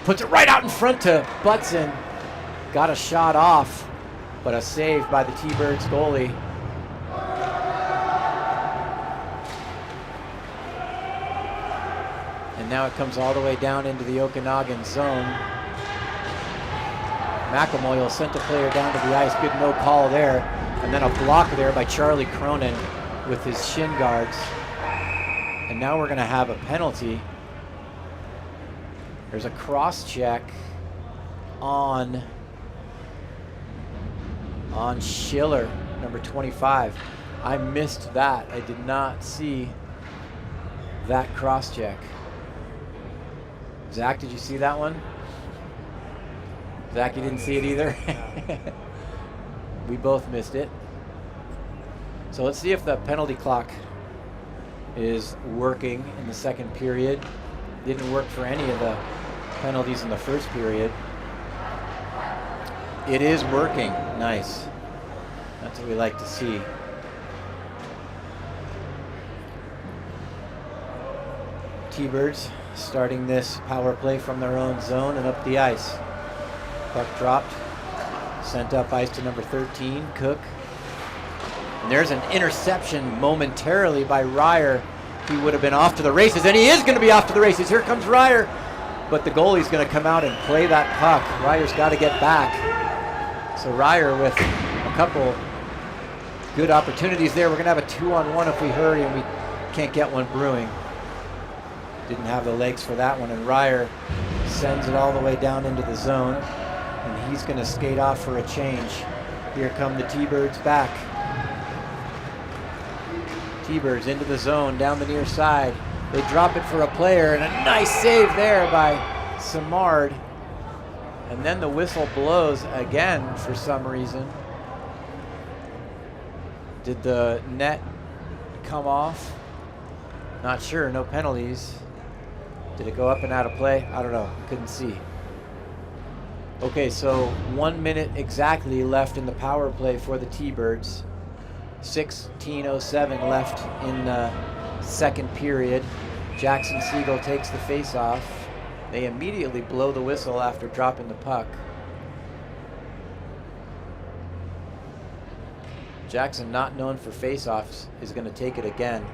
puts it right out in front to Butson. Got a shot off, but a save by the T-Birds goalie. And now it comes all the way down into the Okanagan zone. McElmoy will send the player down to the ice. Good no call there. And then a block there by Charlie Cronin with his shin guards. And now we're going to have a penalty. There's a cross check on Schiller, number 25. I missed that. I did not see that cross check. Zach, did you see that one? Zach, you didn't see it either? We both missed it. So let's see if the penalty clock is working in the second period. Didn't work for any of the penalties in the first period. It is working. Nice. That's what we like to see. T-Birds starting this power play from their own zone and up the ice. Puck dropped. Sent up ice to number 13, Cook. And there's an interception momentarily by Ryer. He would have been off to the races, and he is going to be off to the races. Here comes Ryer. But the goalie's going to come out and play that puck. Ryer's got to get back. So Ryer with a couple good opportunities there. We're going to have a 2-on-1 if we hurry, and we can't get one brewing. Didn't have the legs for that one, and Ryer sends it all the way down into the zone, and he's going to skate off for a change. Here come the T-Birds back. T-Birds into the zone, down the near side. They drop it for a player, and a nice save there by Simard. And then the whistle blows again for some reason. Did the net come off? Not sure, no penalties. Did it go up and out of play? I don't know, couldn't see. Okay, so 1 minute exactly left in the power play for the T-Birds. 16:07 left in the second period. Jackson Siegel takes the face-off. They immediately blow the whistle after dropping the puck. Jackson, not known for face-offs, is going to take it again.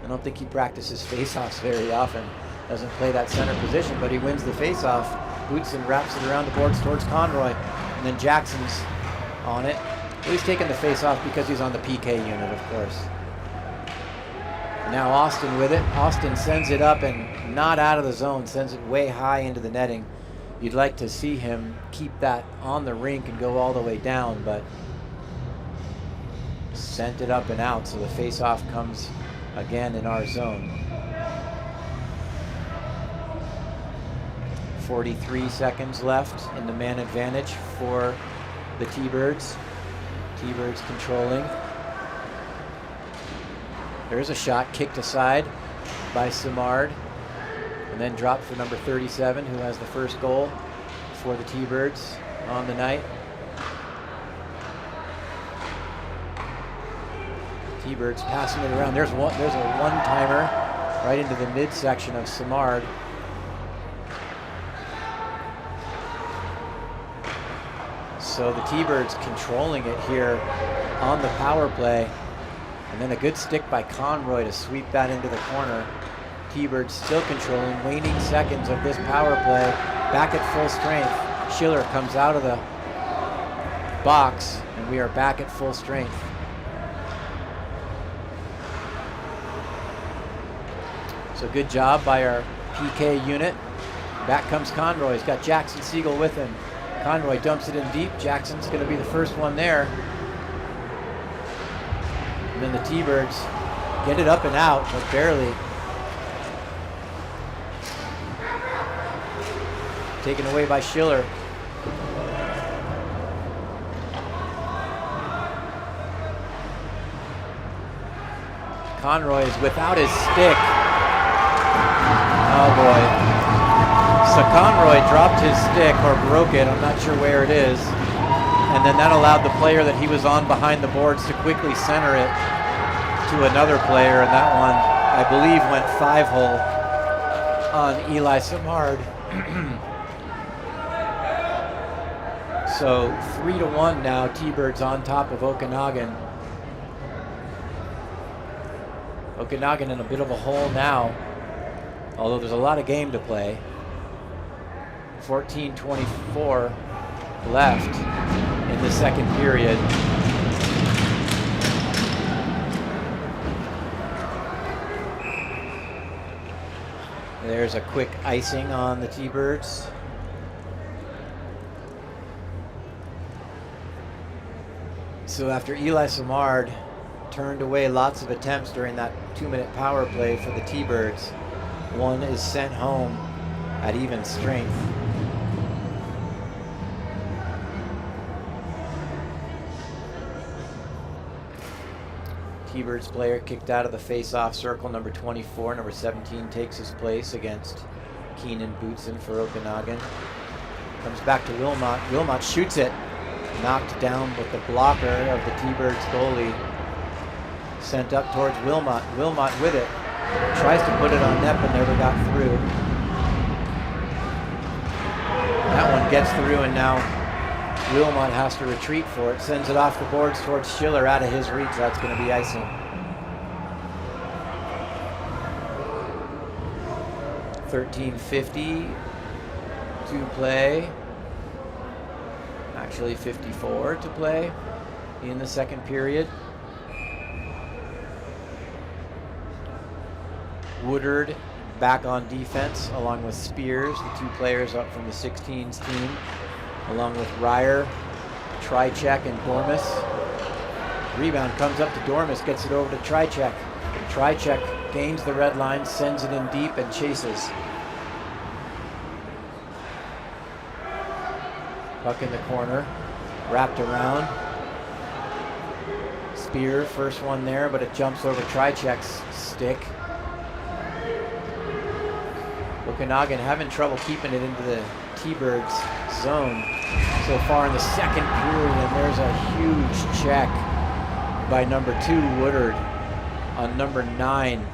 I don't think he practices face-offs very often. Doesn't play that center position, but he wins the face-off. Bootson wraps it around the boards towards Conroy, and then Jackson's on it. Well, he's taking the face-off because he's on the PK unit, of course. Now Austin with it. Austin sends it up and not out of the zone, sends it way high into the netting. You'd like to see him keep that on the rink and go all the way down, but sent it up and out, so the face-off comes again in our zone. 43 seconds left in the man advantage for the T-Birds. T-Birds controlling. There's a shot kicked aside by Simard, and then dropped for number 37, who has the first goal for the T-Birds on the night. T-Birds passing it around. There's a one-timer right into the midsection of Simard. So the T-Birds controlling it here on the power play. And then a good stick by Conroy to sweep that into the corner. T-Birds still controlling, waning seconds of this power play. Back at full strength. Schiller comes out of the box, and we are back at full strength. So good job by our PK unit. Back comes Conroy. He's got Jackson Siegel with him. Conroy dumps it in deep. Jackson's going to be the first one there. And then the T-Birds get it up and out, but barely. Taken away by Schiller. Conroy is without his stick. Oh boy. So Conroy dropped his stick or broke it, I'm not sure where it is. And then that allowed the player that he was on behind the boards to quickly center it to another player, and that one, I believe, went 5-hole on Eli Simard. So 3-1 now, T-Birds on top of Okanagan. Okanagan in a bit of a hole now, although there's a lot of game to play. 14-24 left in the second period. There's a quick icing on the T-Birds. So after Eli Samard turned away lots of attempts during that 2-minute power play for the T-Birds, one is sent home at even strength. T-Birds player kicked out of the face-off circle, number 24. Number 17 takes his place against Keenan Bootson for Okanagan. Comes back to Wilmot. Wilmot shoots it. Knocked down with the blocker of the T-Birds goalie. Sent up towards Wilmot. Wilmot with it. Tries to put it on net but never got through. That one gets through and now Wilmot has to retreat for it. Sends it off the boards towards Schiller out of his reach. That's going to be icing. $13.50 to play. Actually 54 to play in the second period. Woodard back on defense along with Spears, the 2 players up from the 16s team, along with Ryer, Trychek, and Dormus. Rebound comes up to Dormus, gets it over to Trychek. Trychek gains the red line, sends it in deep, and chases. Puck in the corner, wrapped around. Spear, first one there, but it jumps over Trychek's stick. Okanagan having trouble keeping it into the T-Birds zone so far in the second period, and there's a huge check by number 2 Woodard on number 9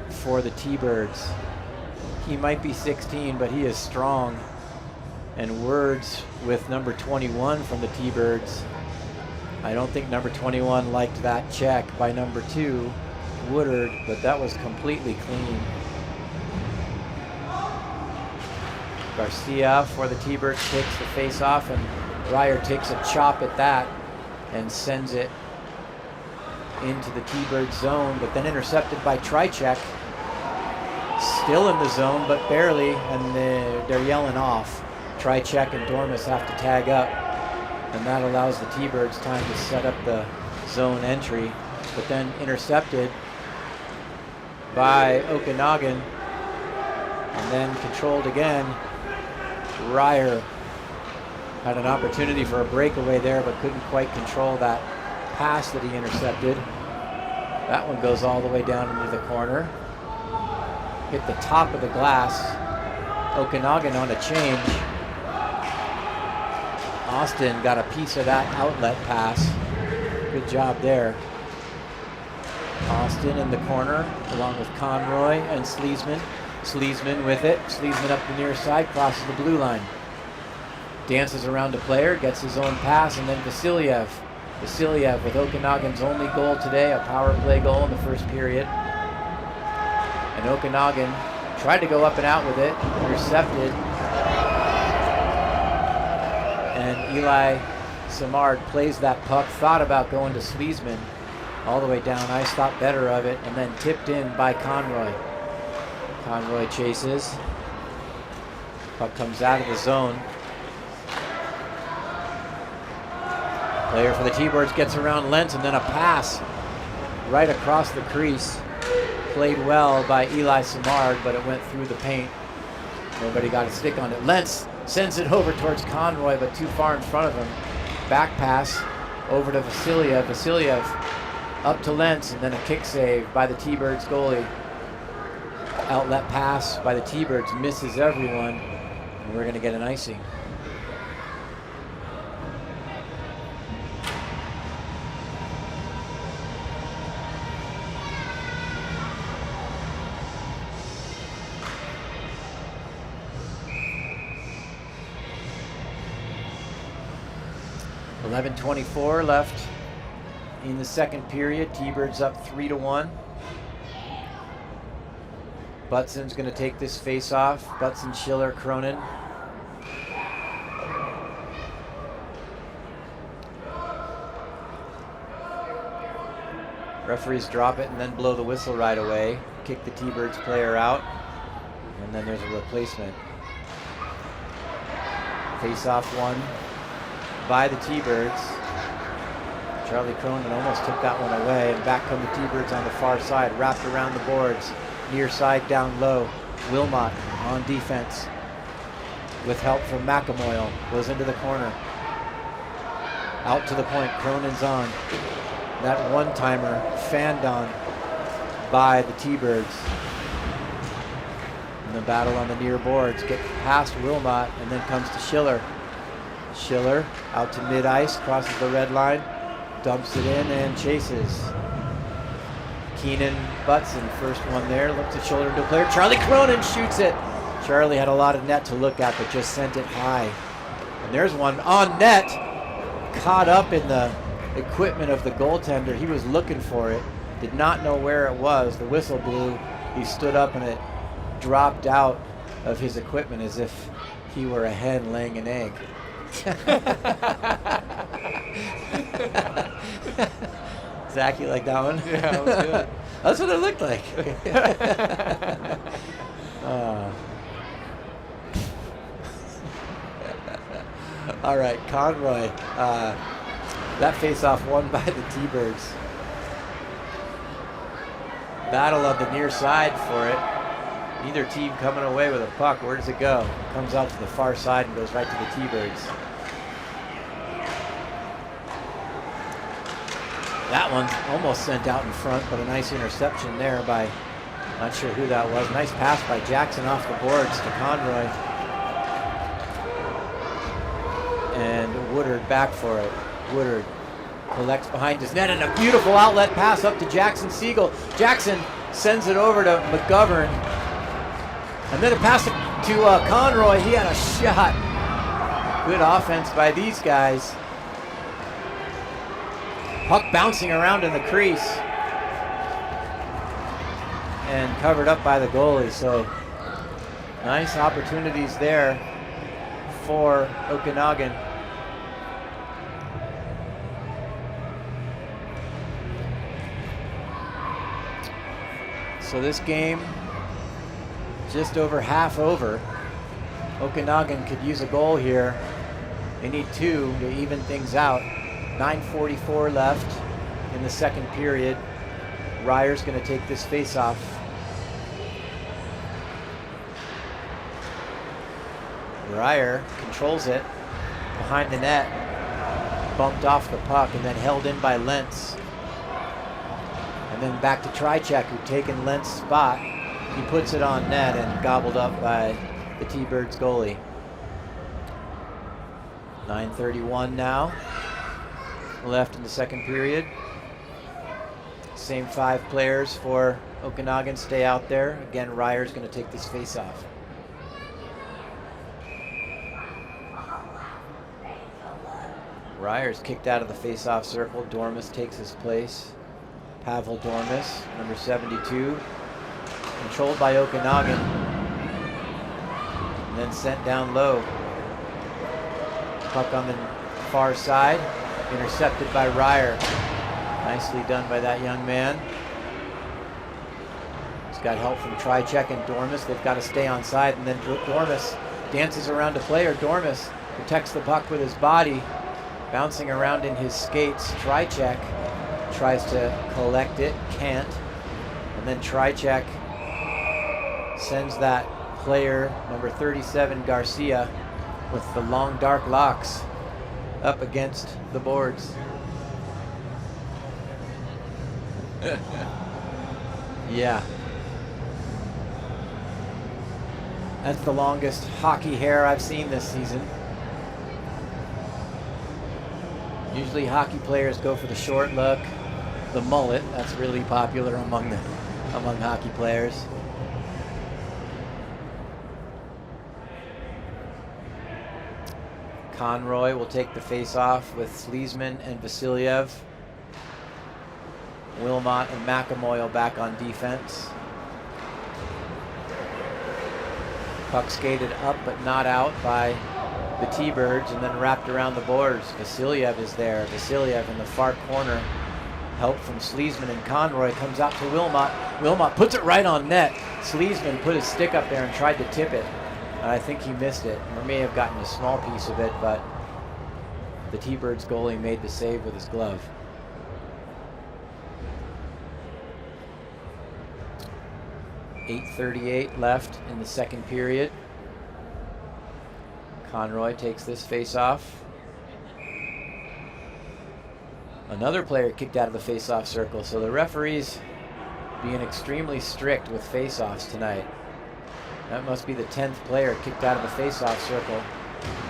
for the T-Birds. He might be 16, but he is strong. And words with number 21 from the T-Birds. I don't think number 21 liked that check by number 2 Woodard, but that was completely clean. Garcia for the T-Birds takes the face off, and Ryer takes a chop at that and sends it into the T-Birds zone, but then intercepted by Trychek. Still in the zone, but barely, and they're yelling off. Trychek and Dormus have to tag up, and that allows the T-Birds time to set up the zone entry, but then intercepted by Okanagan, and then controlled again. Ryer had an opportunity for a breakaway there, but couldn't quite control that pass that he intercepted. That one goes all the way down into the corner. Hit the top of the glass. Okanagan on a change. Austin got a piece of that outlet pass. Good job there. Austin in the corner, along with Conroy and Sleesman. Sleesman with it. Sleesman up the near side, crosses the blue line. Dances around a player, gets his own pass, and then Vasiliev. Vasiliev with Okanagan's only goal today, a power play goal in the first period. And Okanagan tried to go up and out with it, intercepted. And Eli Samard plays that puck, thought about going to Sleesman, all the way down ice, thought better of it, and then tipped in by Conroy. Conroy chases. Puck comes out of the zone. Player for the T-Birds gets around Lentz, and then a pass right across the crease. Played well by Eli Samard, but it went through the paint. Nobody got a stick on it. Lentz sends it over towards Conroy, but too far in front of him. Back pass over to Vasiliev. Vasiliev up to Lentz, and then a kick save by the T-Birds goalie. Outlet pass by the T-Birds misses everyone, and we're going to get an icing. .24 left in the second period. T-Birds up 3-1. Butson's going to take this face off. Butson, Schiller, Cronin. Referees drop it and then blow the whistle right away. Kick the T-Birds player out. And then there's a replacement. Face-off won by the T-Birds. Charlie Cronin almost took that one away, and back come the T-Birds on the far side, wrapped around the boards. Near side down low. Wilmot on defense with help from McAmoyle. Goes into the corner. Out to the point, Cronin's on. That one-timer fanned on by the T-Birds. And the battle on the near boards. Get past Wilmot, and then comes to Schiller. Schiller out to mid-ice, crosses the red line, dumps it in and chases. Keenan Butson, first one there, looks at shoulder to a player. Charlie Cronin shoots it. Charlie had a lot of net to look at, but just sent it high. And there's one on net, caught up in the equipment of the goaltender. He was looking for it, did not know where it was. The whistle blew. He stood up and it dropped out of his equipment as if he were a hen laying an egg. Zach, you like that one? Yeah, that was good. That's what it looked like. All right, Conroy. That face-off won by the T-Birds. Battle on the near side for it. Either team coming away with a puck. Where does it go? Comes out to the far side and goes right to the T-Birds. That one's almost sent out in front, but a nice interception there by, not sure who that was. Nice pass by Jackson off the boards to Conroy. And Woodard back for it. Woodard collects behind his net and a beautiful outlet pass up to Jackson Siegel. Jackson sends it over to McGovern. And then a pass to Conroy. He had a shot. Good offense by these guys. Puck bouncing around in the crease. And covered up by the goalie. So nice opportunities there for Okanagan. So this game, just over half over. Okanagan could use a goal here. They need two to even things out. 9:44 left in the second period. Ryer's going to take this face-off. Ryer controls it behind the net. Bumped off the puck and then held in by Lentz. And then back to Trychek, who'd taken Lentz's spot. He puts it on net and gobbled up by the T-Birds goalie. 9:31 now left in the second period. Same five players for Okanagan stay out there. Again, Ryer's going to take this face-off. Ryer's kicked out of the face-off circle. Dormus takes his place. Pavel Dormus, number 72. Controlled by Okanagan. And then sent down low. Puck on the far side. Intercepted by Ryer. Nicely done by that young man. He's got help from Trychek and Dormus. They've got to stay on side. And then Dormus dances around a player. Dormus protects the puck with his body. Bouncing around in his skates. Trychek tries to collect it. Can't. And then Trychek sends that player, number 37, Garcia, with the long dark locks up against the boards. Yeah. That's the longest hockey hair I've seen this season. Usually hockey players go for the short look, the mullet. That's really popular among hockey players. Conroy will take the face-off with Sleesman and Vasiliev. Wilmot and McAmoyle back on defense. Puck skated up but not out by the T-Birds and then wrapped around the boards. Vasiliev is there. Vasiliev in the far corner Help from Sleesman, and Conroy comes out to Wilmot. Wilmot puts it right on net. Sleesman put his stick up there and tried to tip it. I think he missed it, or may have gotten a small piece of it, but the T-Birds goalie made the save with his glove. .8:38 left in the second period. Conroy takes this face-off. Another player kicked out of the face-off circle, so the referees being extremely strict with face-offs tonight. That must be the 10th player kicked out of the face-off circle.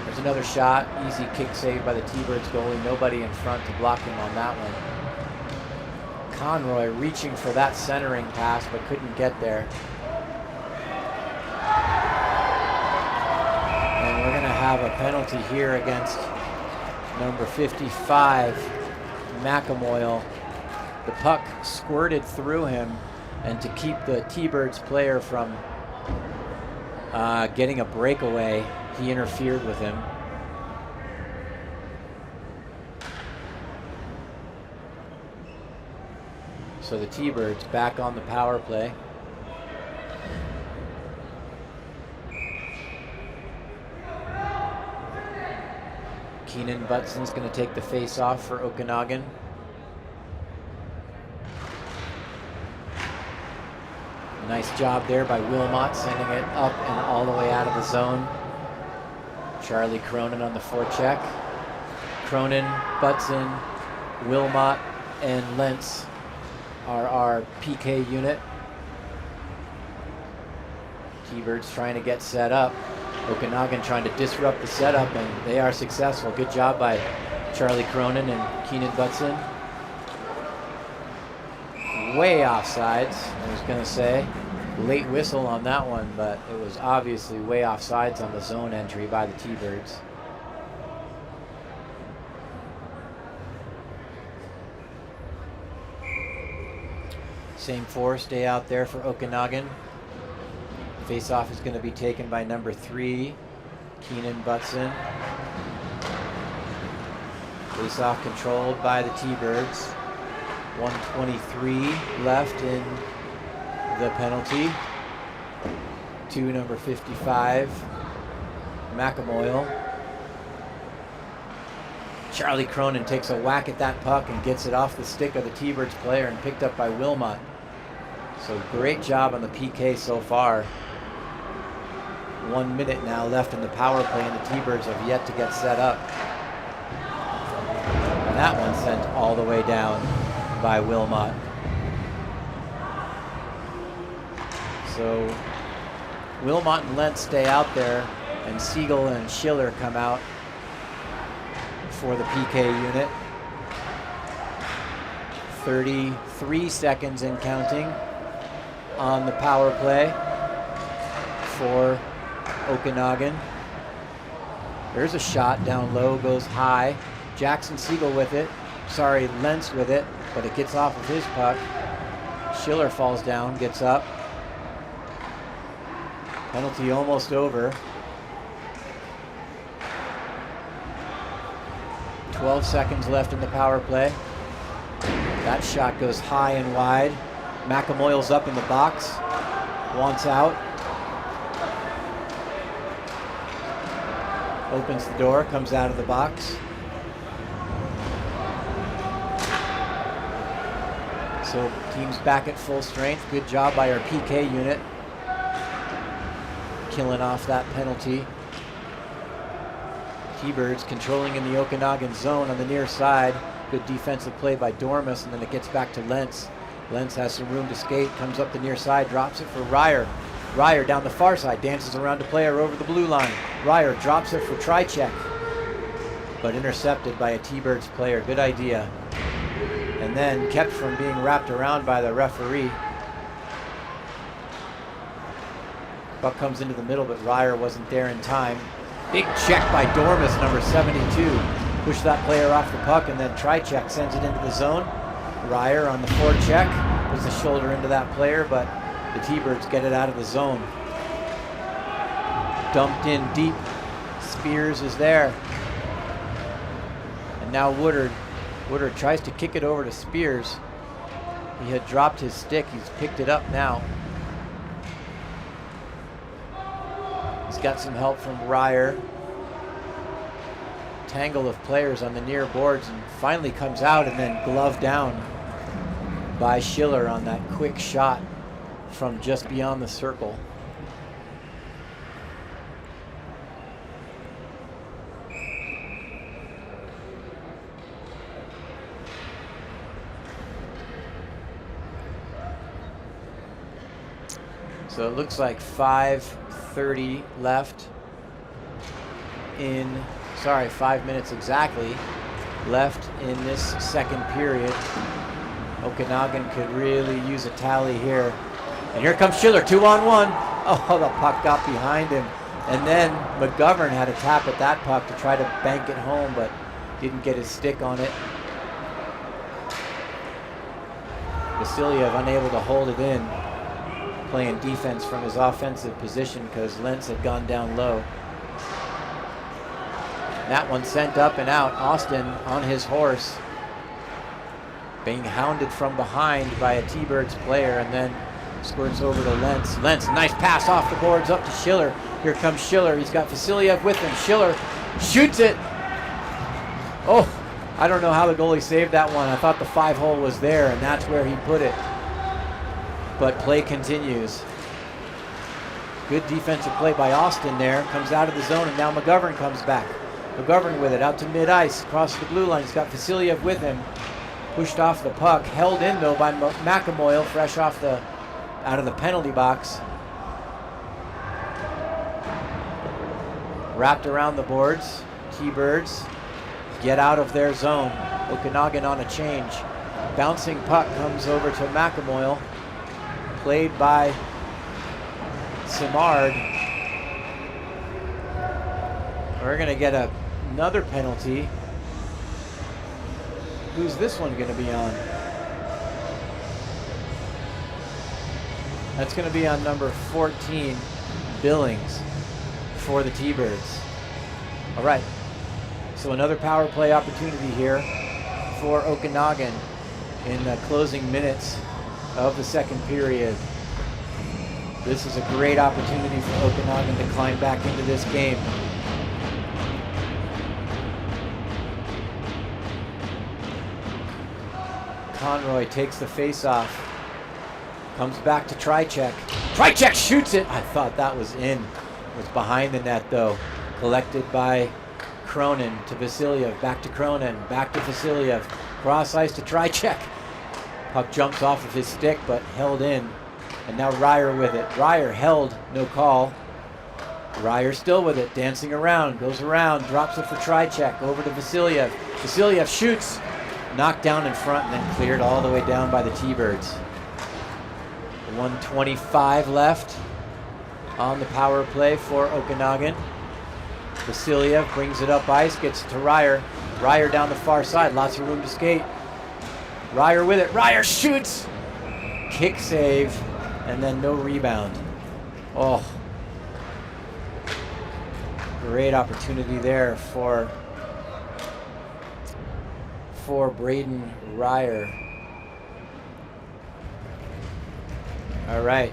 There's another shot, easy kick save by the T-Birds goalie, nobody in front to block him on that one. Conroy reaching for that centering pass, but couldn't get there. And we're gonna have a penalty here against number 55, McAmoyle. The puck squirted through him, and to keep the T-Birds player from getting a breakaway, he interfered with him. So the T-Birds back on the power play. Keenan Butson's going to take the face off for Okanagan. Nice job there by Wilmot, sending it up and all the way out of the zone. Charlie Cronin on the forecheck. Cronin, Butson, Wilmot, and Lentz are our PK unit. T-Birds trying to get set up. Okanagan trying to disrupt the setup, and they are successful. Good job by Charlie Cronin and Keenan Butson. Way offsides, I was going to say. Late whistle on that one, but it was obviously way offsides on the zone entry by the T-Birds. Same four stay out there for Okanagan. Face-off is going to be taken by number 3, Keenan Butson. Face-off controlled by the T-Birds. 1:23 left in the penalty. To number 55, McAmoyle. Charlie Cronin takes a whack at that puck and gets it off the stick of the T-Birds player and picked up by Wilmot. So great job on the PK so far. 1 minute now left in the power play, and the T-Birds have yet to get set up. And that one sent all the way down by Wilmot. So Wilmot and Lentz stay out there, and Siegel and Schiller come out for the PK unit. 33 seconds and counting on the power play for Okanagan. There's a shot down low, goes high. Jackson Siegel with it. Sorry, Lentz with it, but it gets off of his puck. Schiller falls down, gets up. Penalty almost over. 12 seconds left in the power play. That shot goes high and wide. McAmoyle's up in the box. Wants out. Opens the door, comes out of the box. So team's back at full strength. Good job by our PK unit. Killing off that penalty. T-Birds controlling in the Okanagan zone on the near side. Good defensive play by Dormus, and then it gets back to Lentz. Lentz has some room to skate, comes up the near side, drops it for Ryer. Ryer down the far side, dances around a player over the blue line. Ryer drops it for Trycheck, but intercepted by a T-Birds player. Good idea. And then kept from being wrapped around by the referee. Puck comes into the middle, but Ryer wasn't there in time. Big check by Dormus, number 72. Push that player off the puck, and then Trycheck sends it into the zone. Ryer on the forecheck, puts the shoulder into that player, but the T-Birds get it out of the zone. Dumped in deep. Spears is there. And now Woodard Woodard tries to kick it over to Spears. He had dropped his stick. He's picked it up now. He's got some help from Ryer. Tangle of players on the near boards, and finally comes out and then gloved down by Schiller on that quick shot from just beyond the circle. So it looks like 5:30 left in, 5 minutes exactly left in this second period. Okanagan could really use a tally here. And here comes Schiller, 2-on-1. Oh, the puck got behind him. And then McGovern had a tap at that puck to try to bank it home, but didn't get his stick on it. Vasiliev unable to hold it in, playing defense from his offensive position because Lentz had gone down low. That one sent up and out. Austin on his horse, being hounded from behind by a T-Birds player, and then squirts over to Lentz. Lentz, nice pass off the boards up to Schiller. Here comes Schiller. He's got Vasiliev with him. Schiller shoots it. Oh, I don't know how the goalie saved that one. I thought the 5-hole was there, and that's where he put it. But play continues. Good defensive play by Austin there. Comes out of the zone, and now McGovern comes back. McGovern with it out to mid-ice, across the blue line. He's got Vasiliev with him. Pushed off the puck, held in though by McAmoyle, fresh off out of the penalty box. Wrapped around the boards. T-Birds get out of their zone. Okanagan on a change. Bouncing puck comes over to McAmoyle. Played by Simard. We're going to get another penalty. Who's this one going to be on? That's going to be on number 14, Billings, for the T-Birds. All right, so another power play opportunity here for Okanagan in the closing minutes of the second period. This is a great opportunity for Okanagan to climb back into this game. Conroy takes the face-off. Comes back to Trychek. Trychek shoots it! I thought that was in. It was behind the net, though. Collected by Cronin to Vasiliev. Back to Cronin. Back to Vasiliev. Cross ice to Trychek. Puck jumps off of his stick, but held in. And now Ryer with it. Ryer held, no call. Ryer still with it, dancing around. Goes around, drops it for Trychek. Over to Vasiliev. Vasiliev shoots. Knocked down in front and then cleared all the way down by the T-Birds. 1:25 left on the power play for Okanagan. Vasiliev brings it up ice, gets it to Ryer. Ryer down the far side, lots of room to skate. Ryer with it, Ryer shoots! Kick save, and then no rebound. Oh. Great opportunity there for Braden Ryer. All right.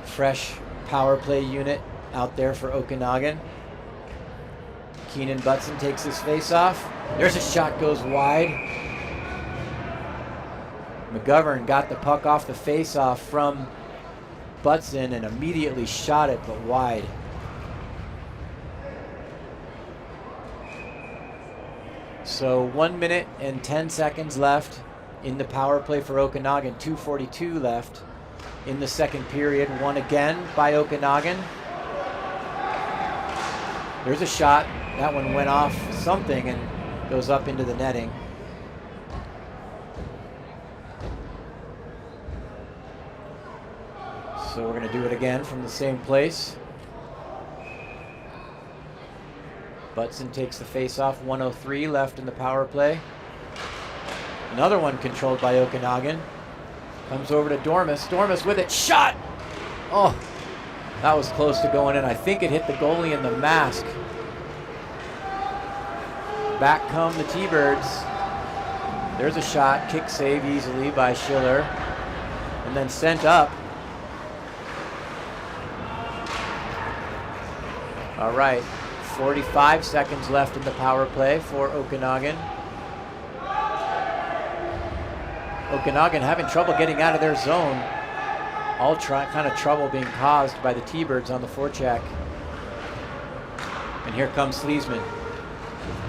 Fresh power play unit out there for Okanagan. Keenan Butson takes his face off. There's a shot, goes wide. McGovern got the puck off the face off from Butson and immediately shot it, but wide. So 1 minute and 10 seconds left in the power play for Okanagan. 2:42 left in the second period. Won again by Okanagan. There's a shot. That one went off something and goes up into the netting. So we're going to do it again from the same place. Butson takes the face-off. 1:03 left in the power play. Another one controlled by Okanagan. Comes over to Dormus. Dormus with it. Shot! Oh, that was close to going in. I think it hit the goalie in the mask. back come the T-Birds. There's a shot, kick save easily by Schiller, and then sent up. All right, 45 seconds left in the power play for Okanagan. Okanagan having trouble getting out of their zone. All kind of trouble being caused by the T-Birds on the forecheck. And here comes Sleesman.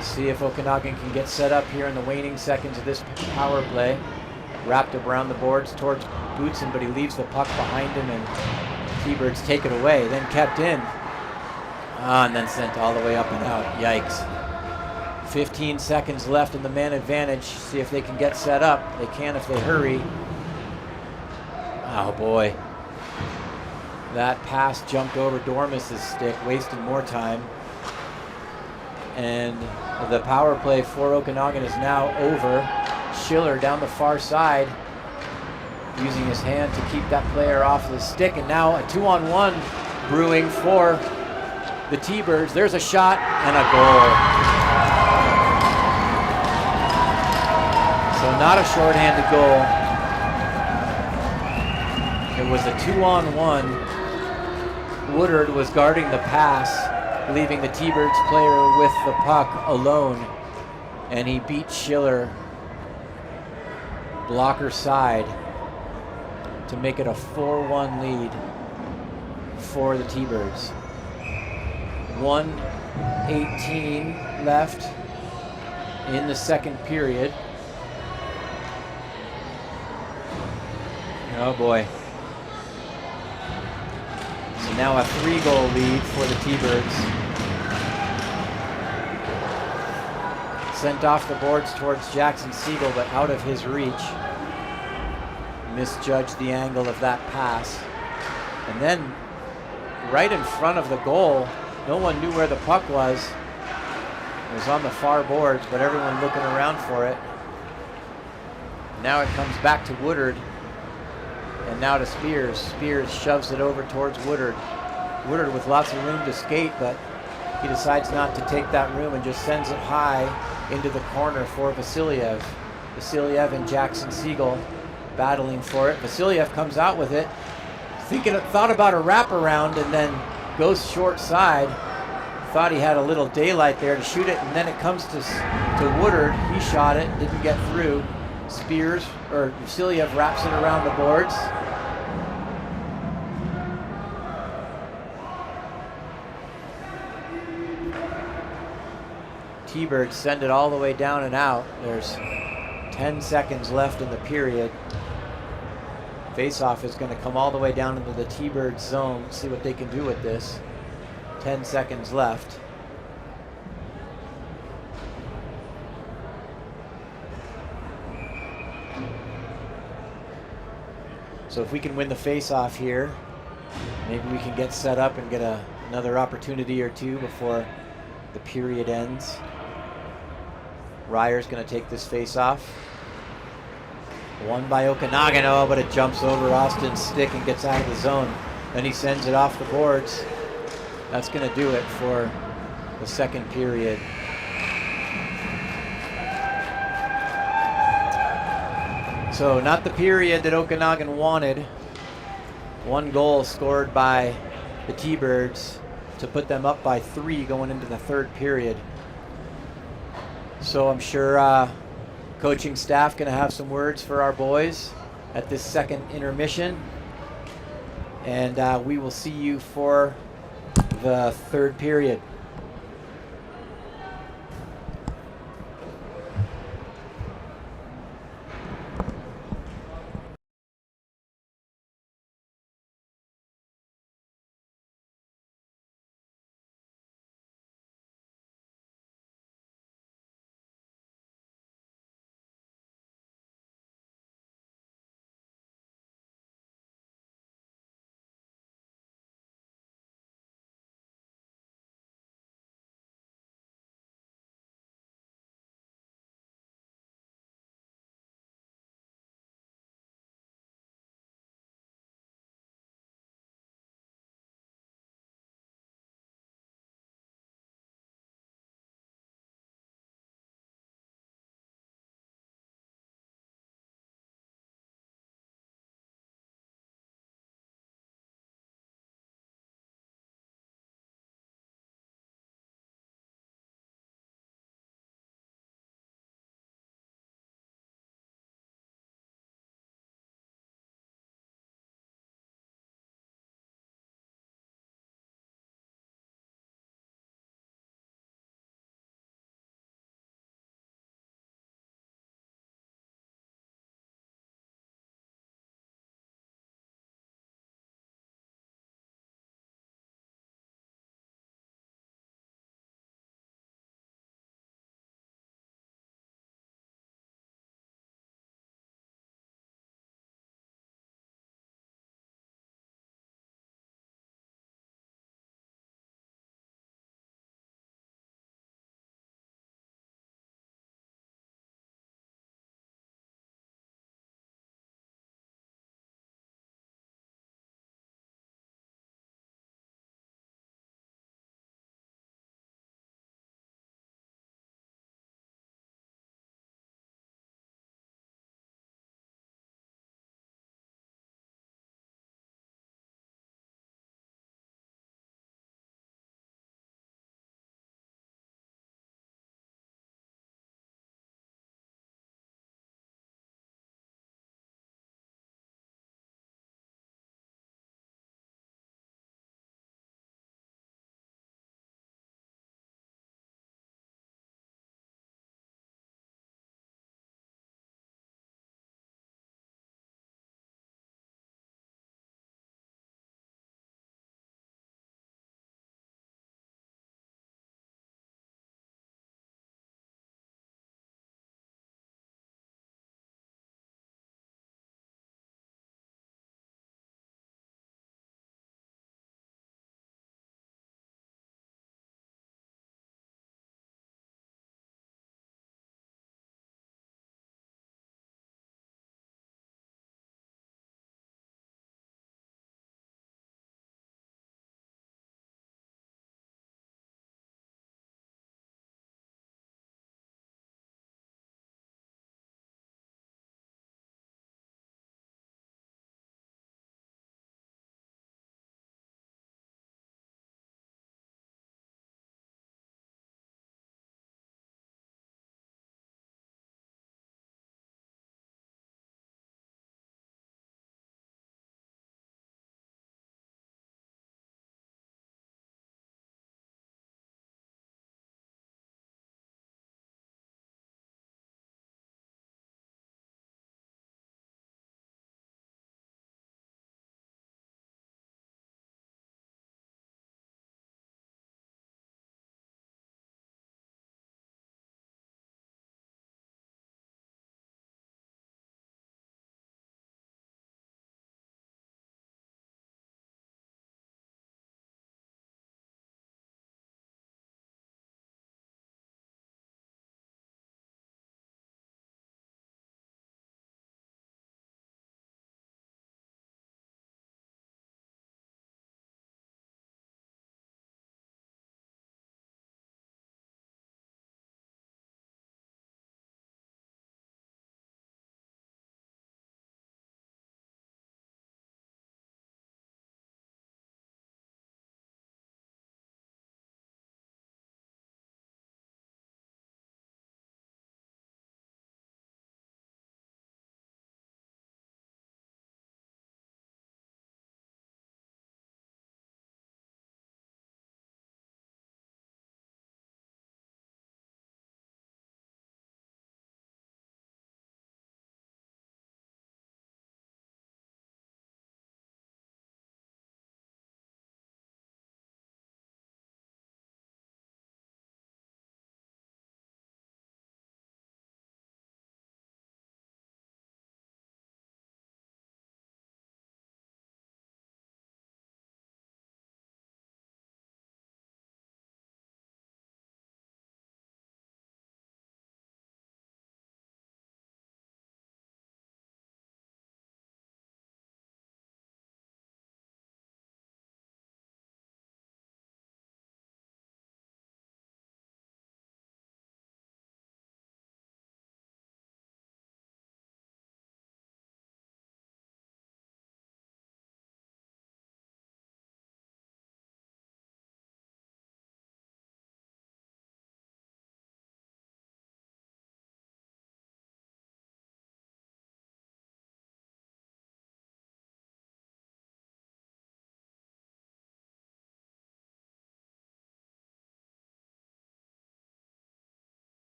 See if Okanagan can get set up here in the waning seconds of this power play. Wrapped up around the boards towards Bootson, but he leaves the puck behind him, and T-Birds take it away. Then kept in. And then sent all the way up and out. Yikes. 15 seconds left in the man advantage. See if they can get set up. They can if they hurry. Oh boy. That pass jumped over Dormus's stick, wasted more time. And the power play for Okanagan is now over. Schiller down the far side, using his hand to keep that player off the stick. And now a 2-on-1 brewing for the T-Birds. There's a shot and a goal. So not a shorthanded goal. It was a 2-on-1. Woodard was guarding the pass, leaving the T-Birds player with the puck alone, and he beat Schiller blocker side to make it a 4-1 lead for the T-Birds. 1:18 left in the second period. Oh boy. So now a 3-goal lead for the T-Birds. Sent off the boards towards Jackson Siegel, but out of his reach. Misjudged the angle of that pass. And then right in front of the goal, no one knew where the puck was. It was on the far boards, but everyone looking around for it. Now it comes back to Woodard. And now to Spears. Spears shoves it over towards Woodard. Woodard with lots of room to skate, but he decides not to take that room and just sends it high into the corner for Vasiliev. Vasiliev and Jackson Siegel battling for it. Vasiliev comes out with it, thought about a wraparound, and then goes short side. Thought he had a little daylight there to shoot it, and then it comes to Woodard. He shot it, didn't get through. Vasiliev wraps it around the boards. T-Birds send it all the way down and out. There's 10 seconds left in the period. Faceoff is going to come all the way down into the T-Bird zone. See what they can do with this. 10 seconds left. So if we can win the faceoff here, maybe we can get set up and get another opportunity or two before the period ends. Ryer's going to take this faceoff. Won by Okanagan, but it jumps over Austin's stick and gets out of the zone. Then he sends it off the boards. That's going to do it for the second period. So not the period that Okanagan wanted. 1 goal scored by the T-Birds to put them up by 3 going into the third period. So I'm sure coaching staff going to have some words for our boys at this second intermission. And we will see you for the third period.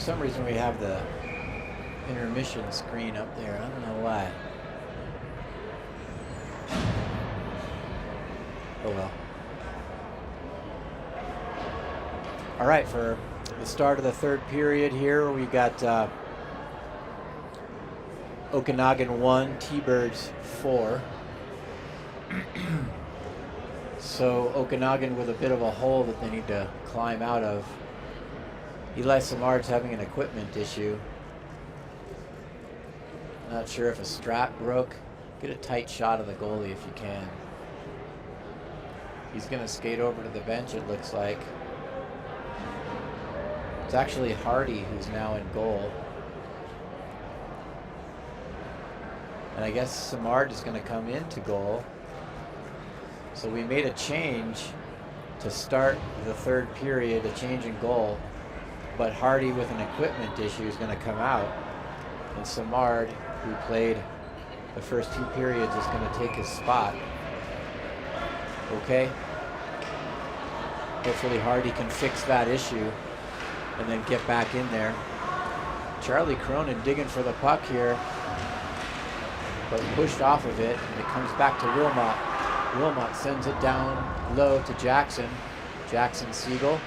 some reason we have the intermission screen up there. I don't know why. Oh well. All right, for the start of the third period here, we got Okanagan 1, T-Birds 4. So Okanagan with a bit of a hole that they need to climb out of. Eli Samard's having an equipment issue. Not sure if a strap broke. Get a tight shot of the goalie if you can. He's going to skate over to the bench, it looks like. It's actually Hardy who's now in goal. And I guess Samard is going to come into goal. So we made a change to start the third period, a change in goal. But Hardy with an equipment issue is going to come out. And Samard, who played the first 2 periods, is going to take his spot. Okay. Hopefully Hardy can fix that issue and then get back in there. Charlie Cronin digging for the puck here, but pushed off of it, and it comes back to Wilmot. Wilmot sends it down low to Jackson. Jackson Siegel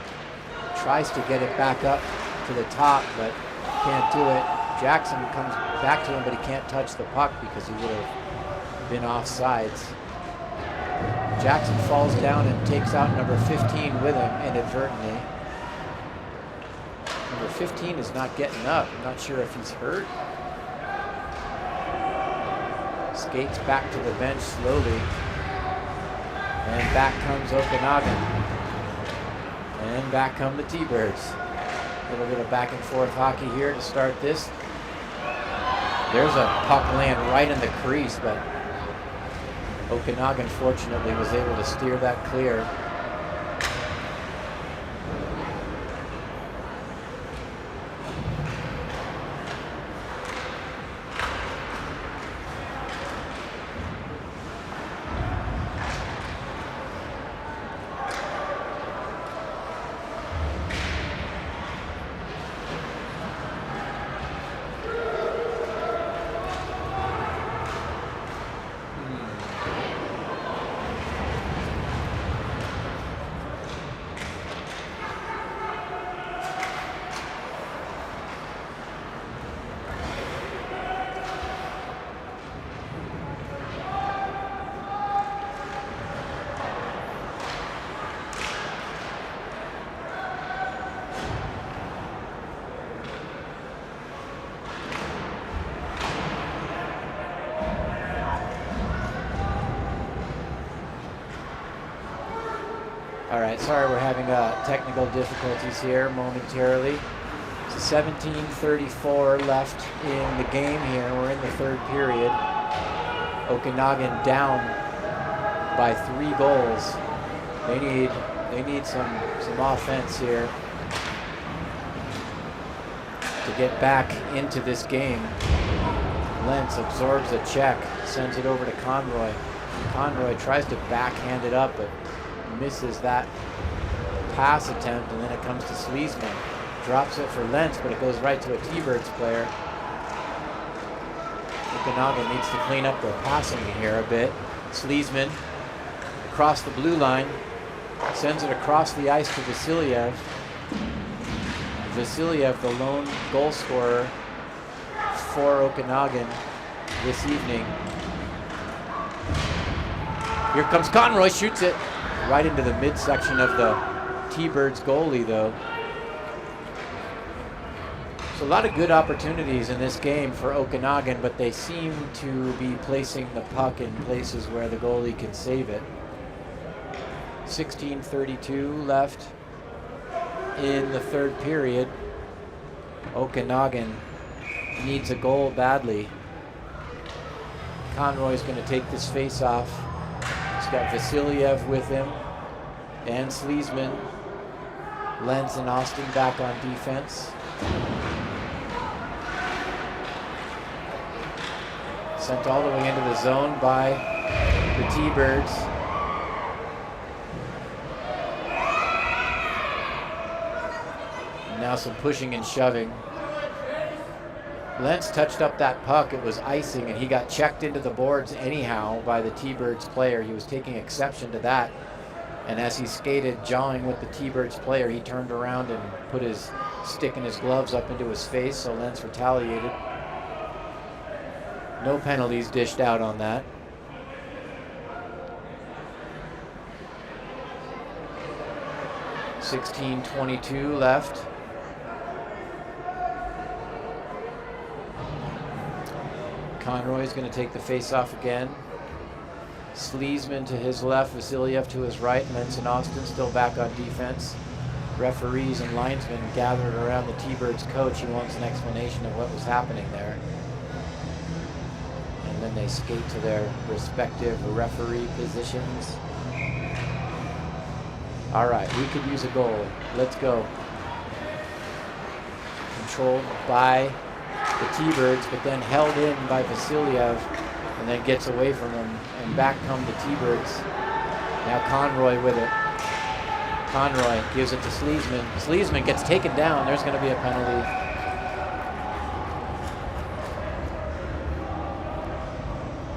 tries to get it back up to the top, but can't do it. Jackson comes back to him, but he can't touch the puck because he would have been offsides. Jackson falls down and takes out number 15 with him inadvertently. Number 15 is not getting up. I'm not sure if he's hurt. Skates back to the bench slowly. And back comes Okanagan. And back come the T-Birds. A little bit of back and forth hockey here to start this. There's a puck land right in the crease, but Okanagan fortunately was able to steer that clear. All right, sorry we're having technical difficulties here momentarily. It's 17:34 left in the game here. We're in the third period. Okanagan down by 3 goals. They need some offense here to get back into this game. Lentz absorbs a check, sends it over to Conroy. Conroy tries to backhand it up, but misses that pass attempt, and then it comes to Sleesman. Drops it for Lentz, but it goes right to a T-Birds player. Okanagan needs to clean up their passing here a bit. Sleesman across the blue line, sends it across the ice to Vasiliev. Vasiliev, the lone goal scorer for Okanagan this evening. Here comes Conroy, shoots it right into the midsection of the T-Birds goalie, though. So a lot of good opportunities in this game for Okanagan, but they seem to be placing the puck in places where the goalie can save it. 16:32 left in the third period. Okanagan needs a goal badly. Conroy's going to take this face off. He's got Vasiliev with him and Sleesman. Lentz and Austin back on defense. Sent all the way into the zone by the T-Birds. Now some pushing and shoving. Lentz touched up that puck. It was icing, and he got checked into the boards anyhow by the T-Birds player. He was taking exception to that. And as he skated, jawing with the T-Birds player, he turned around and put his stick and his gloves up into his face, so Lentz retaliated. No penalties dished out on that. .16:22 left. Conroy's going to take the face-off again. Sleesman to his left, Vasiliev to his right, Lentz and Austin still back on defense. Referees and linesmen gathered around the T-Birds coach. He wants an explanation of what was happening there. And then they skate to their respective referee positions. All right, we could use a goal. Let's go. Controlled by the T-Birds, but then held in by Vasiliev, and then gets away from him, and back come the T-Birds. Now Conroy with it. Conroy gives it to Sleesman. Sleesman gets taken down. There's going to be a penalty.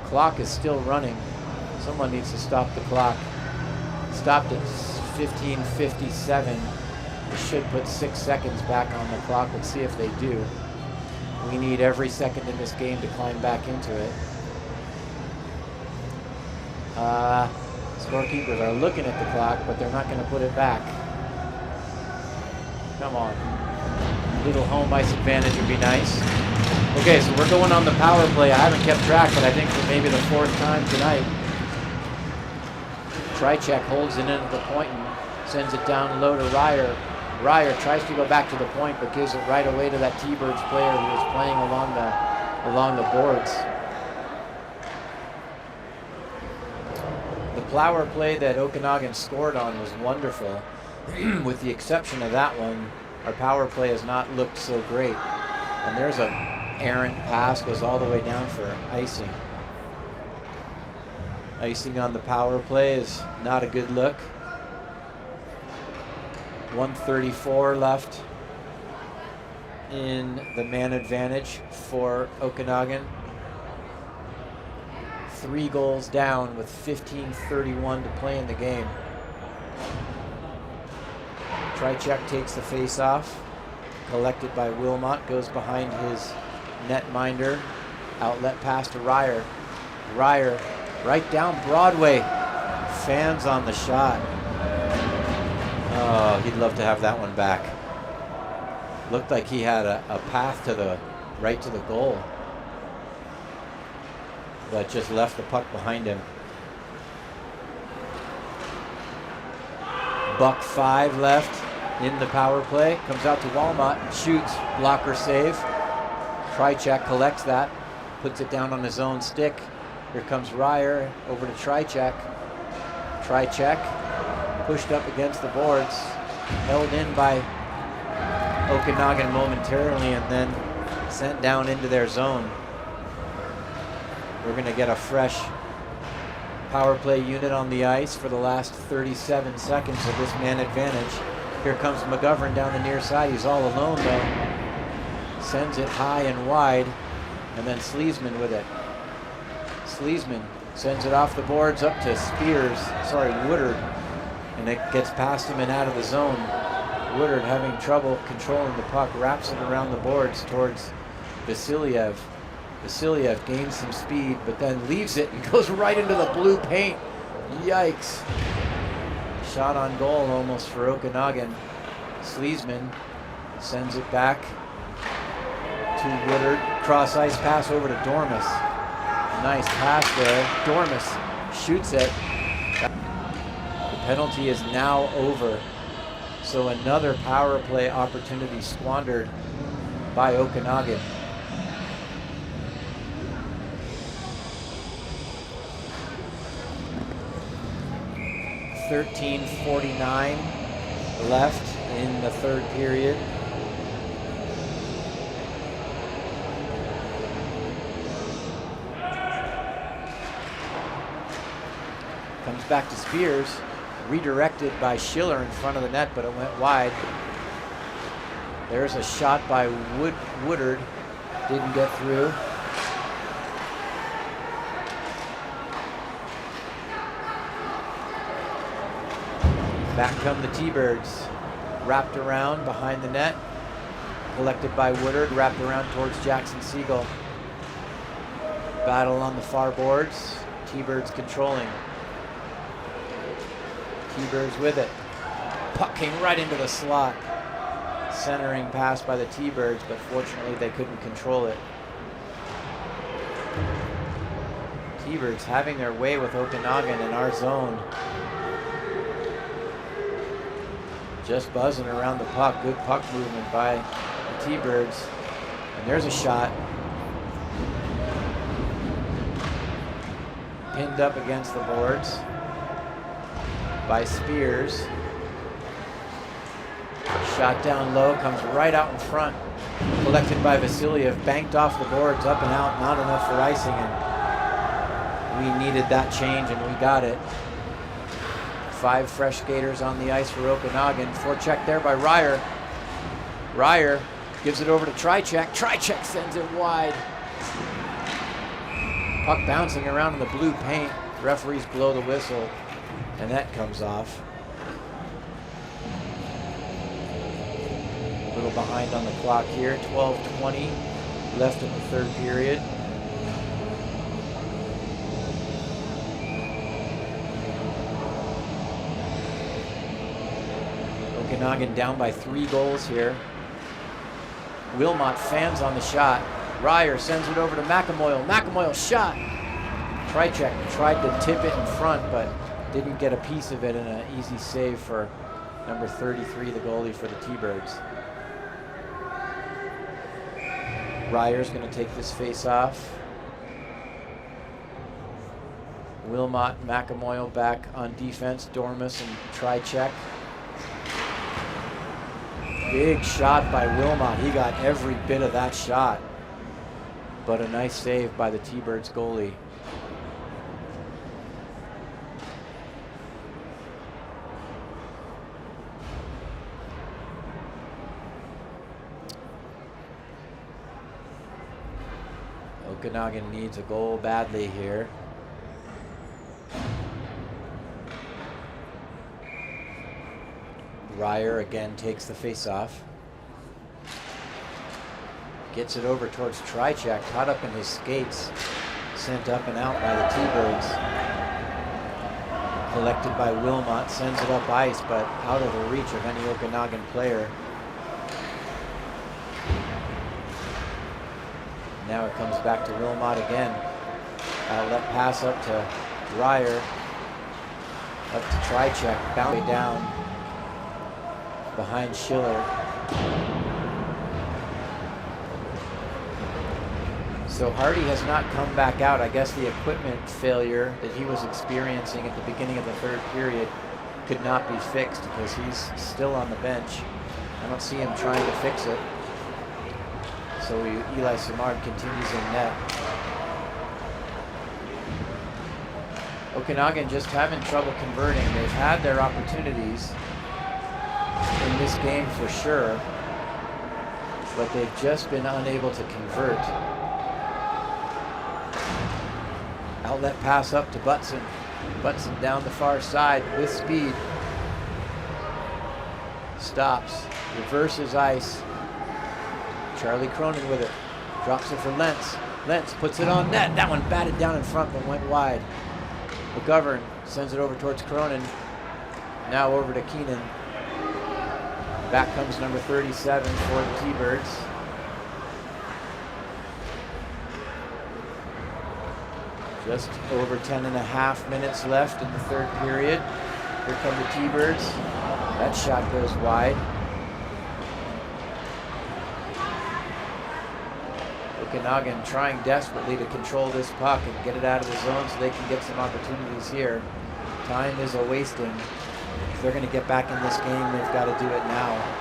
Clock is still running. Someone needs to stop the clock. Stopped at 15:57. It should put 6 seconds back on the clock. Let's see if they do. We need every second in this game to climb back into it. Scorekeepers are looking at the clock, but they're not going to put it back. Come on. A little home ice advantage would be nice. Okay, so we're going on the power play. I haven't kept track, but I think for maybe the 4th time tonight. Trychek holds it in at the point and sends it down low to Ryer. Ryer tries to go back to the point, but gives it right away to that T-Birds player who was playing along the boards. The power play that Okanagan scored on was wonderful. With the exception of that one, our power play has not looked so great. And there's a errant pass, goes all the way down for icing. Icing on the power play is not a good look. 1:34 left in the man advantage for Okanagan. 3 goals down with 15:31 to play in the game. Trychek takes the face-off. Collected by Wilmot, goes behind his netminder. Outlet pass to Ryer. Ryer right down Broadway. Fans on the shot. Oh, he'd love to have that one back. Looked like he had a path to the right to the goal, but just left the puck behind him. .5 left in the power play. Comes out to Walmart, shoots, blocker save. Trychek collects that, puts it down on his own stick. Here comes Ryer over to Trychek. Trychek pushed up against the boards, held in by Okanagan momentarily, and then sent down into their zone. We're going to get a fresh power play unit on the ice for the last 37 seconds of this man advantage. Here comes McGovern down the near side. He's all alone though. Sends it high and wide, and then Sleesman with it. Sleesman sends it off the boards up to Woodard, and it gets past him and out of the zone. Woodard having trouble controlling the puck, wraps it around the boards towards Vasiliev. Vasiliev gains some speed, but then leaves it and goes right into the blue paint. Yikes. Shot on goal almost for Okanagan. Sleesman sends it back to Woodard. Cross ice pass over to Dormus. Nice pass there. Dormus shoots it. The penalty is now over. So another power play opportunity squandered by Okanagan. .49 left in the third period. Comes back to Spears, redirected by Schiller in front of the net, but it went wide. There's a shot by Woodard, Didn't get through. Back come the T-Birds. Wrapped around behind the net. Collected by Woodard, wrapped around towards Jackson Siegel. Battle on the far boards. T-Birds controlling. T-Birds with it. Puck came right into the slot. Centering pass by the T-Birds, but fortunately they couldn't control it. T-Birds having their way with Okanagan in our zone. Just buzzing around the puck. Good puck movement by the T-Birds. And there's a shot. Pinned up against the boards by Spears. Shot down low, comes right out in front. Collected by Vasiliev, banked off the boards, up and out, not enough for icing. And we needed that change, and we got it. 5 fresh skaters on the ice for Okanagan. Forecheck there by Ryer. Ryer gives it over to Trichek. Trichek sends it wide. Puck bouncing around in the blue paint. Referees blow the whistle, and that comes off. A little behind on the clock here. 12:20 left in the third period. Okanagan down by 3 goals here. Wilmot fans on the shot. Ryer sends it over to McAmoyle. McAmoyle shot. Trichek tried to tip it in front, but didn't get a piece of it, and an easy save for number 33, the goalie for the T-Birds. Ryer's going to take this face off. Wilmot and McAmoyle back on defense. Dormus and Trichek. Big shot by Wilmot. He got every bit of that shot. But a nice save by the T-Birds goalie. Okanagan needs a goal badly here. Ryer again takes the face-off. Gets it over towards Trichek, caught up in his skates. Sent up and out by the T-Birds. Collected by Wilmot, sends it up ice, but out of the reach of any Okanagan player. Now it comes back to Wilmot again. Outlet pass up to Ryer. Up to Trichek, bouncing down behind Schiller. So Hardy has not come back out. I guess the equipment failure that he was experiencing at the beginning of the third period could not be fixed because he's still on the bench. I don't see him trying to fix it. So Eli Simard continues in net. Okanagan just having trouble converting. They've had their opportunities in this game for sure, but they've just been unable to convert. Outlet pass up to Butson. Butson down the far side with speed. Stops, reverses ice. Charlie Cronin with it. Drops it for Lentz. Lentz puts it on net. That one batted down in front but went wide. McGovern sends it over towards Cronin. Now over to Keenan. Back comes number 37 for the T-Birds. Just over 10.5 minutes left in the third period. Here come the T-Birds. That shot goes wide. Okanagan trying desperately to control this puck and get it out of the zone so they can get some opportunities here. Time is a wasting. If they're going to get back in this game, they've got to do it now.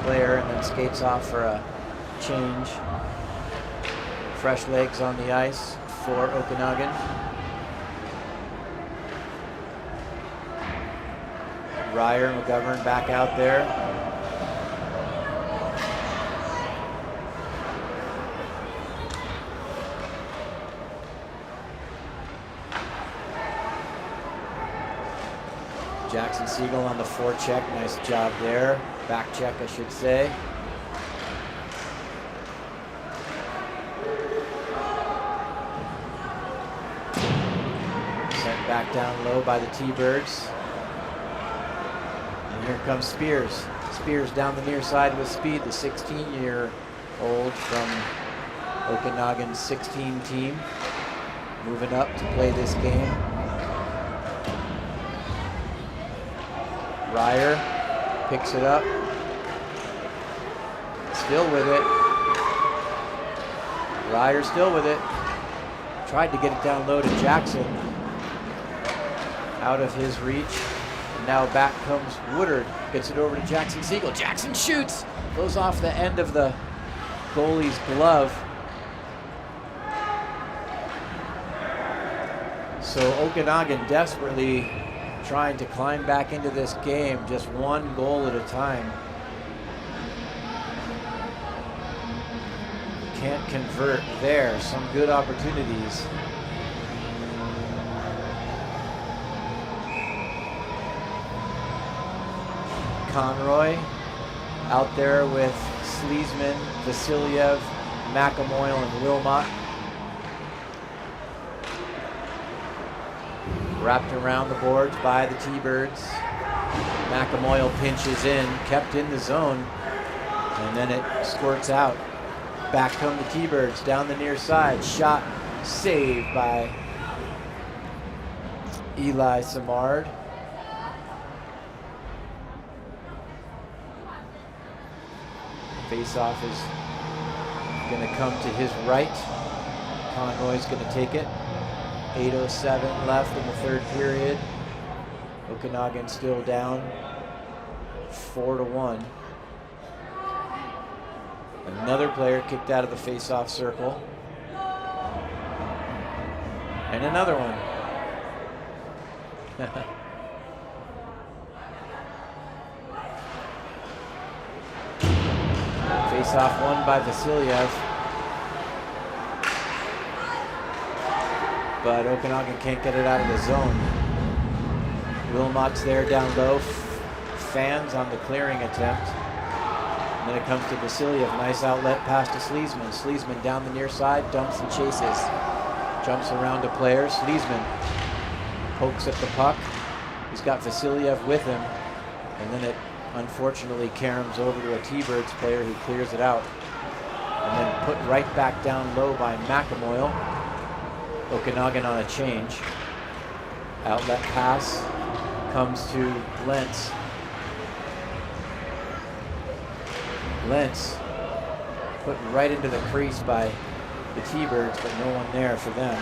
Player and then skates off for a change. Fresh legs on the ice for Okanagan. Ryer, McGovern back out there. Jackson Siegel on the forecheck. Nice job there. Back check, I should say. Sent back down low by the T-Birds. And here comes Spears. Spears down the near side with speed, the 16-year-old from Okanagan's 16 team. Moving up to play this game. Ryer picks it up. Still with it. Ryer still with it. Tried to get it down low to Jackson. Out of his reach. And now back comes Woodard. Gets it over to Jackson Siegel. Jackson shoots. Goes off the end of the goalie's glove. So Okanagan desperately trying to climb back into this game, just one goal at a time. Can't convert there. Some good opportunities. Conroy out there with Sleesman, Vasiliev, McAmoyle, and Wilmot. Wrapped around the boards by the T-Birds. McAmoyle pinches in, kept in the zone, and then it squirts out. Back come the T-Birds down the near side. Shot saved by Eli Samard. Face-off is going to come to his right. Conroy's going to take it. 8:07 left in the third period. Okanagan still down 4-1. Another player kicked out of the face-off circle. And another one. Face-off won by Vasiliev. But Okanagan can't get it out of the zone. Wilmot's there down low. Fans on the clearing attempt. And then it comes to Vasiliev. Nice outlet pass to Sleesman. Sleesman down the near side, dumps and chases. Jumps around a player. Sleesman pokes at the puck. He's got Vasiliev with him. And then it unfortunately caroms over to a T-Birds player who clears it out. And then put right back down low by McAmoyle. Okanagan on a change. Outlet pass comes to Lentz. Lentz put right into the crease by the T-Birds, but no one there for them.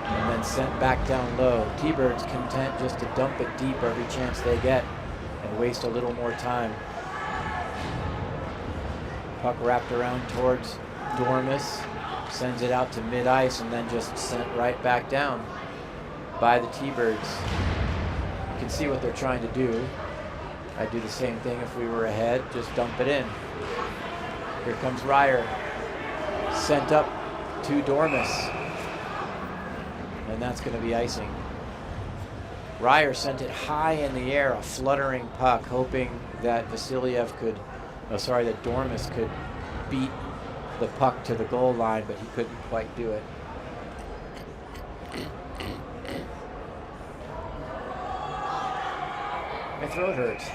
And then sent back down low. T-Birds content just to dump it deep every chance they get and waste a little more time. Puck wrapped around towards Dormus. Sends it out to mid-ice and then just sent right back down by the T-Birds. You can see what they're trying to do. I'd do the same thing if we were ahead, just dump it in. Here comes Ryer. Sent up to Dormus. And that's going to be icing. Ryer sent it high in the air, a fluttering puck, hoping that Vasiliev could, that Dormus could beat the puck to the goal line, but he couldn't quite do it. My throat hurts.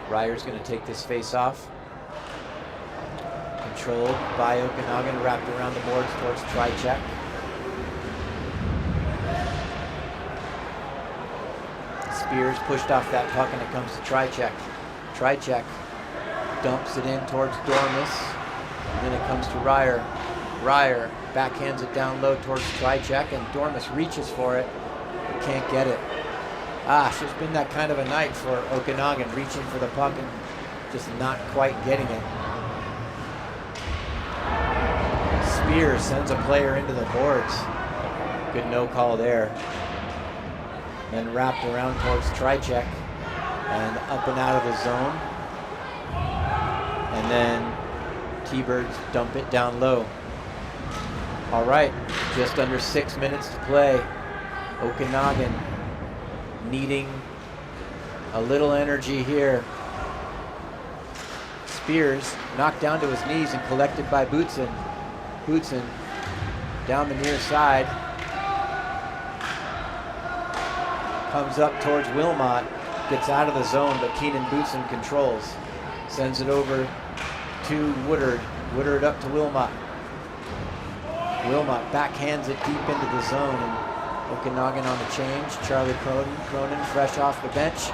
Ryer's going to take this face off. Controlled by Okanagan, wrapped around the boards towards Trycheck. Spears pushed off that puck and it comes to Trycheck. Trycheck dumps it in towards Dormus. And then it comes to Ryer. Ryer backhands it down low towards Trycheck and Dormus reaches for it but can't get it. It's just been that kind of a night for Okanagan, reaching for the puck and just not quite getting it. Spears sends a player into the boards. Good no call there. Then wrapped around towards Trycheck and up and out of the zone. And then T-Birds dump it down low. All right, just under 6 minutes to play. Okanagan needing a little energy here. Spears knocked down to his knees and collected by Bootson. Bootson down the near side. Comes up towards Wilmot. Gets out of the zone, but Keenan Bootson controls. Sends it over to Woodard. Woodard up to Wilmot. Wilmot backhands it deep into the zone. And Okanagan on the change. Charlie Cronin fresh off the bench.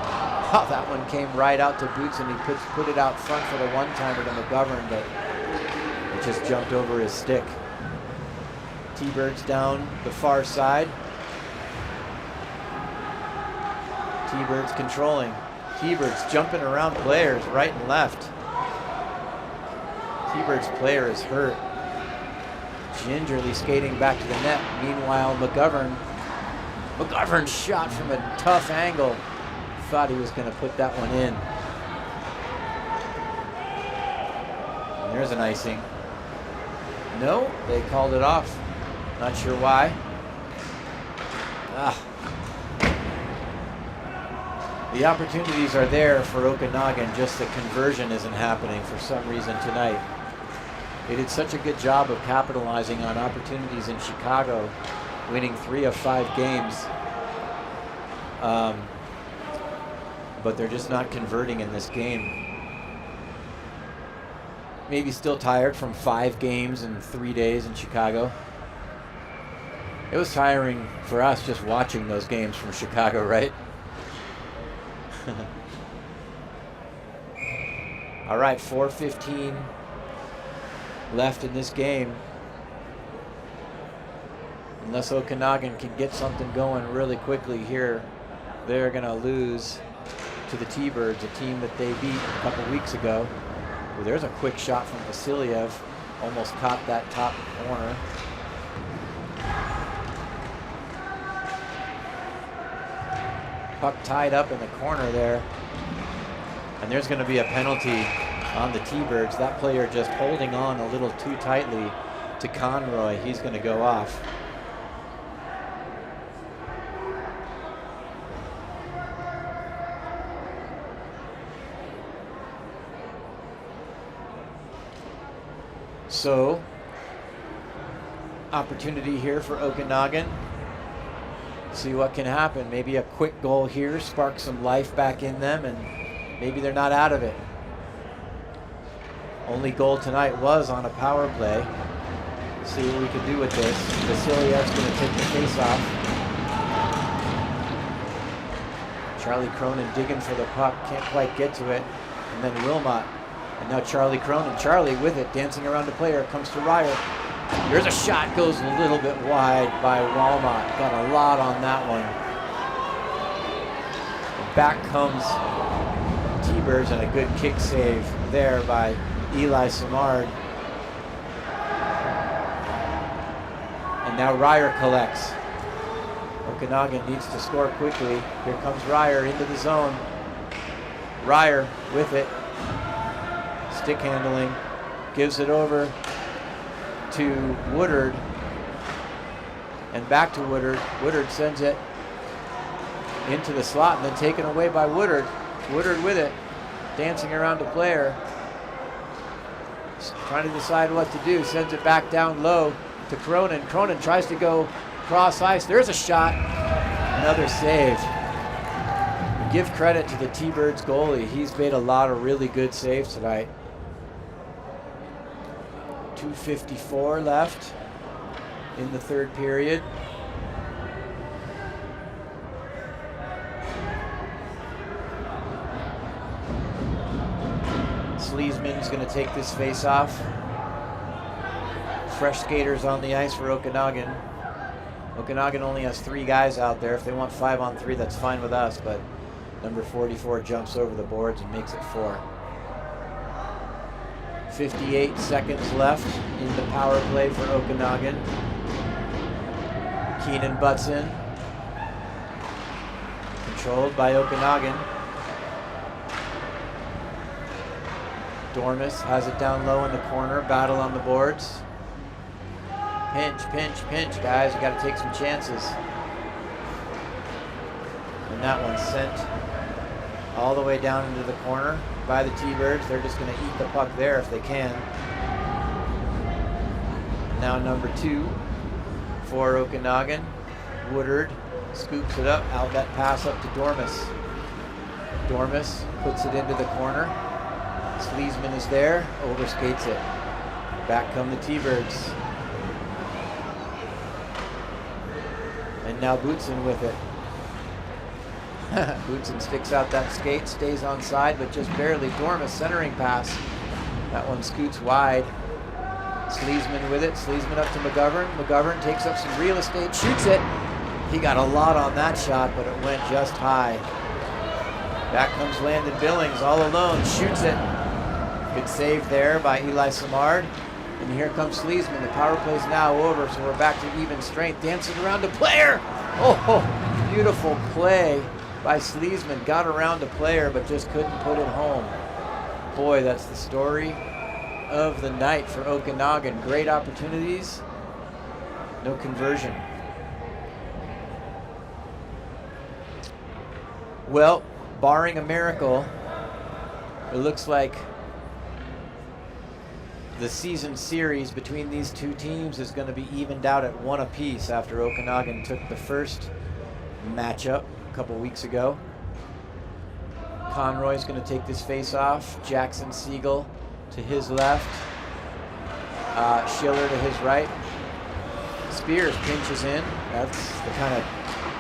Oh, that one came right out to Bootson. He put it out front for the one-timer to McGovern, but it just jumped over his stick. T-Birds down the far side. T-Birds controlling. T-Birds jumping around players right and left. T-Birds player is hurt. Gingerly skating back to the net. Meanwhile, McGovern shot from a tough angle. Thought he was going to put that one in. And there's an icing. No, they called it off. Not sure why. The opportunities are there for Okanagan, just the conversion isn't happening for some reason tonight. They did such a good job of capitalizing on opportunities in Chicago, winning 3 of 5 games. But they're just not converting in this game. Maybe still tired from 5 games in 3 days in Chicago. It was tiring for us just watching those games from Chicago, right? All right, 4:15 left in this game. Unless Okanagan can get something going really quickly here, they're going to lose to the T-Birds, a team that they beat a couple weeks ago. Well, there's a quick shot from Vasiliev. Almost caught that top corner. Puck tied up in the corner there. And there's going to be a penalty on the T-Birds. That player just holding on a little too tightly to Conroy. He's going to go off. So, opportunity here for Okanagan. See what can happen. Maybe a quick goal here, spark some life back in them, and maybe they're not out of it. Only goal tonight was on a power play. See what we can do with this. Vasiliev's going to take the face off. Charlie Cronin digging for the puck, can't quite get to it. And then Wilmot. And now Charlie Cronin. Charlie with it, dancing around the player, comes to Ryer. There's a shot, goes a little bit wide by Walmot. Got a lot on that one. And back comes T-Birds, and a good kick save there by Eli Simard. And now Ryer collects. Okanagan needs to score quickly. Here comes Ryer into the zone. Ryer with it. Stick handling. Gives it over to Woodard. And back to Woodard. Woodard sends it into the slot and then taken away by Woodard. Woodard with it. Dancing around the player. Trying to decide what to do. Sends it back down low to Cronin. Cronin tries to go cross ice. There's a shot. Another save. Give credit to the T-Birds goalie. He's made a lot of really good saves tonight. 2:54 left in the third period. Sleesman's going to take this face off. Fresh skaters on the ice for Okanagan. Okanagan only has 3 guys out there. If they want 5-on-3, that's fine with us, but number 44 jumps over the boards and makes it 4. 58 seconds left in the power play for Okanagan. Keenan butts in. Controlled by Okanagan. Dormus has it down low in the corner. Battle on the boards. Pinch, pinch, pinch, guys. You got to take some chances. And that one's sent all the way down into the corner by the T-Birds. They're just going to eat the puck there if they can. Now number 2 for Okanagan. Woodard scoops it up. Outlet pass up to Dormus. Dormus puts it into the corner. Sleesman is there. Overskates it. Back come the T-Birds. And now Bootson with it. Bootson sticks out that skate, stays on side, but just barely. Dormus centering pass. That one scoots wide. Sleesman with it. Sleesman up to McGovern. McGovern takes up some real estate, shoots it. He got a lot on that shot, but it went just high. Back comes Landon Billings all alone, shoots it. Good save there by Eli Samard. And here comes Sleesman. The power play's now over, so we're back to even strength. Dancing around a player. Oh, beautiful play by Sleesman. Got around a player, but just couldn't put it home. Boy, that's the story of the night for Okanagan. Great opportunities, no conversion. Well, barring a miracle, it looks like the season series between these two teams is going to be evened out at 1 apiece after Okanagan took the first matchup a couple weeks ago. Conroy's going to take this face off. Jackson Siegel to his left. Schiller to his right. Spears pinches in. That's the kind of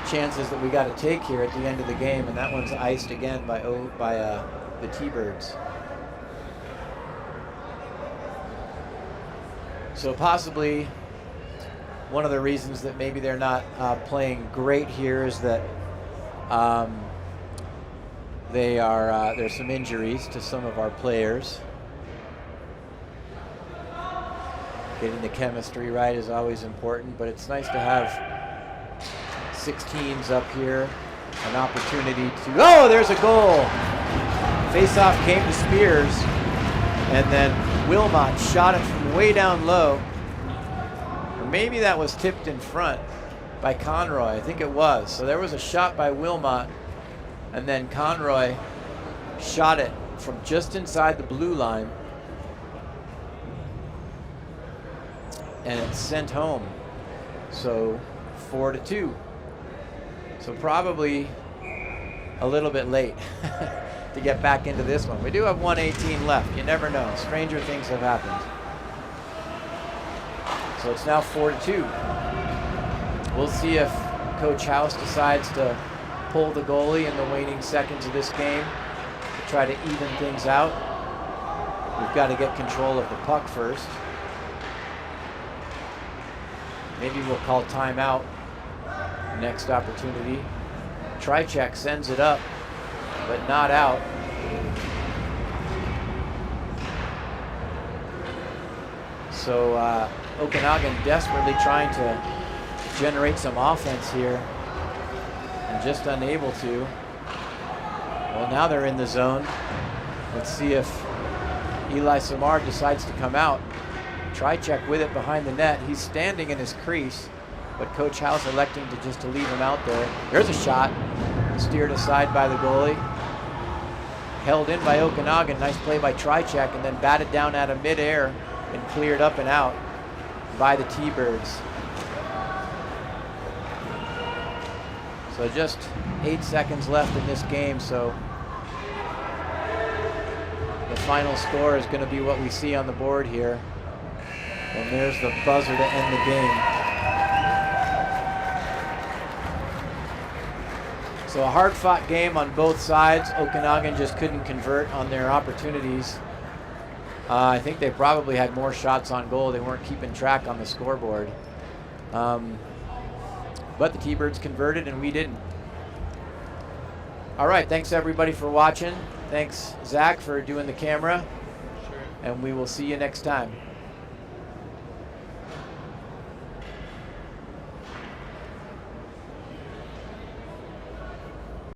chances that we got to take here at the end of the game, and that one's iced again by the T-Birds. So possibly one of the reasons that maybe they're not playing great here is that there's some injuries to some of our players. Getting the chemistry right is always important, but it's nice to have 6 teams up here, an opportunity to, oh, there's a goal. Face-off came to Spears, and then Wilmot shot it from way down low. Or maybe that was tipped in front by Conroy. I think it was. So there was a shot by Wilmot, and then Conroy shot it from just inside the blue line, and it's sent home. So 4-2. So probably a little bit late to get back into this one. We do have 1:18 left. You never know. Stranger things have happened. So it's now 4-2. We'll see if Coach House decides to pull the goalie in the waning seconds of this game to try to even things out. We've got to get control of the puck first. Maybe we'll call timeout. Next opportunity. Trichek sends it up, but not out. So Okanagan desperately trying to generate some offense here and just unable to. Well, now they're in the zone. Let's see if Eli Samard decides to come out. Trichek with it behind the net. He's standing in his crease, but Coach House electing to just leave him out there. There's a shot, steered aside by the goalie. Held in by Okanagan, nice play by Trichek, and then batted down out of midair and cleared up and out by the T-Birds. So just 8 seconds left in this game, so the final score is going to be what we see on the board here. And there's the buzzer to end the game. So a hard-fought game on both sides. Okanagan just couldn't convert on their opportunities. I think they probably had more shots on goal. They weren't keeping track on the scoreboard. But the T-Birds converted and we didn't. All right, thanks everybody for watching. Thanks, Zach, for doing the camera. Sure. And we will see you next time.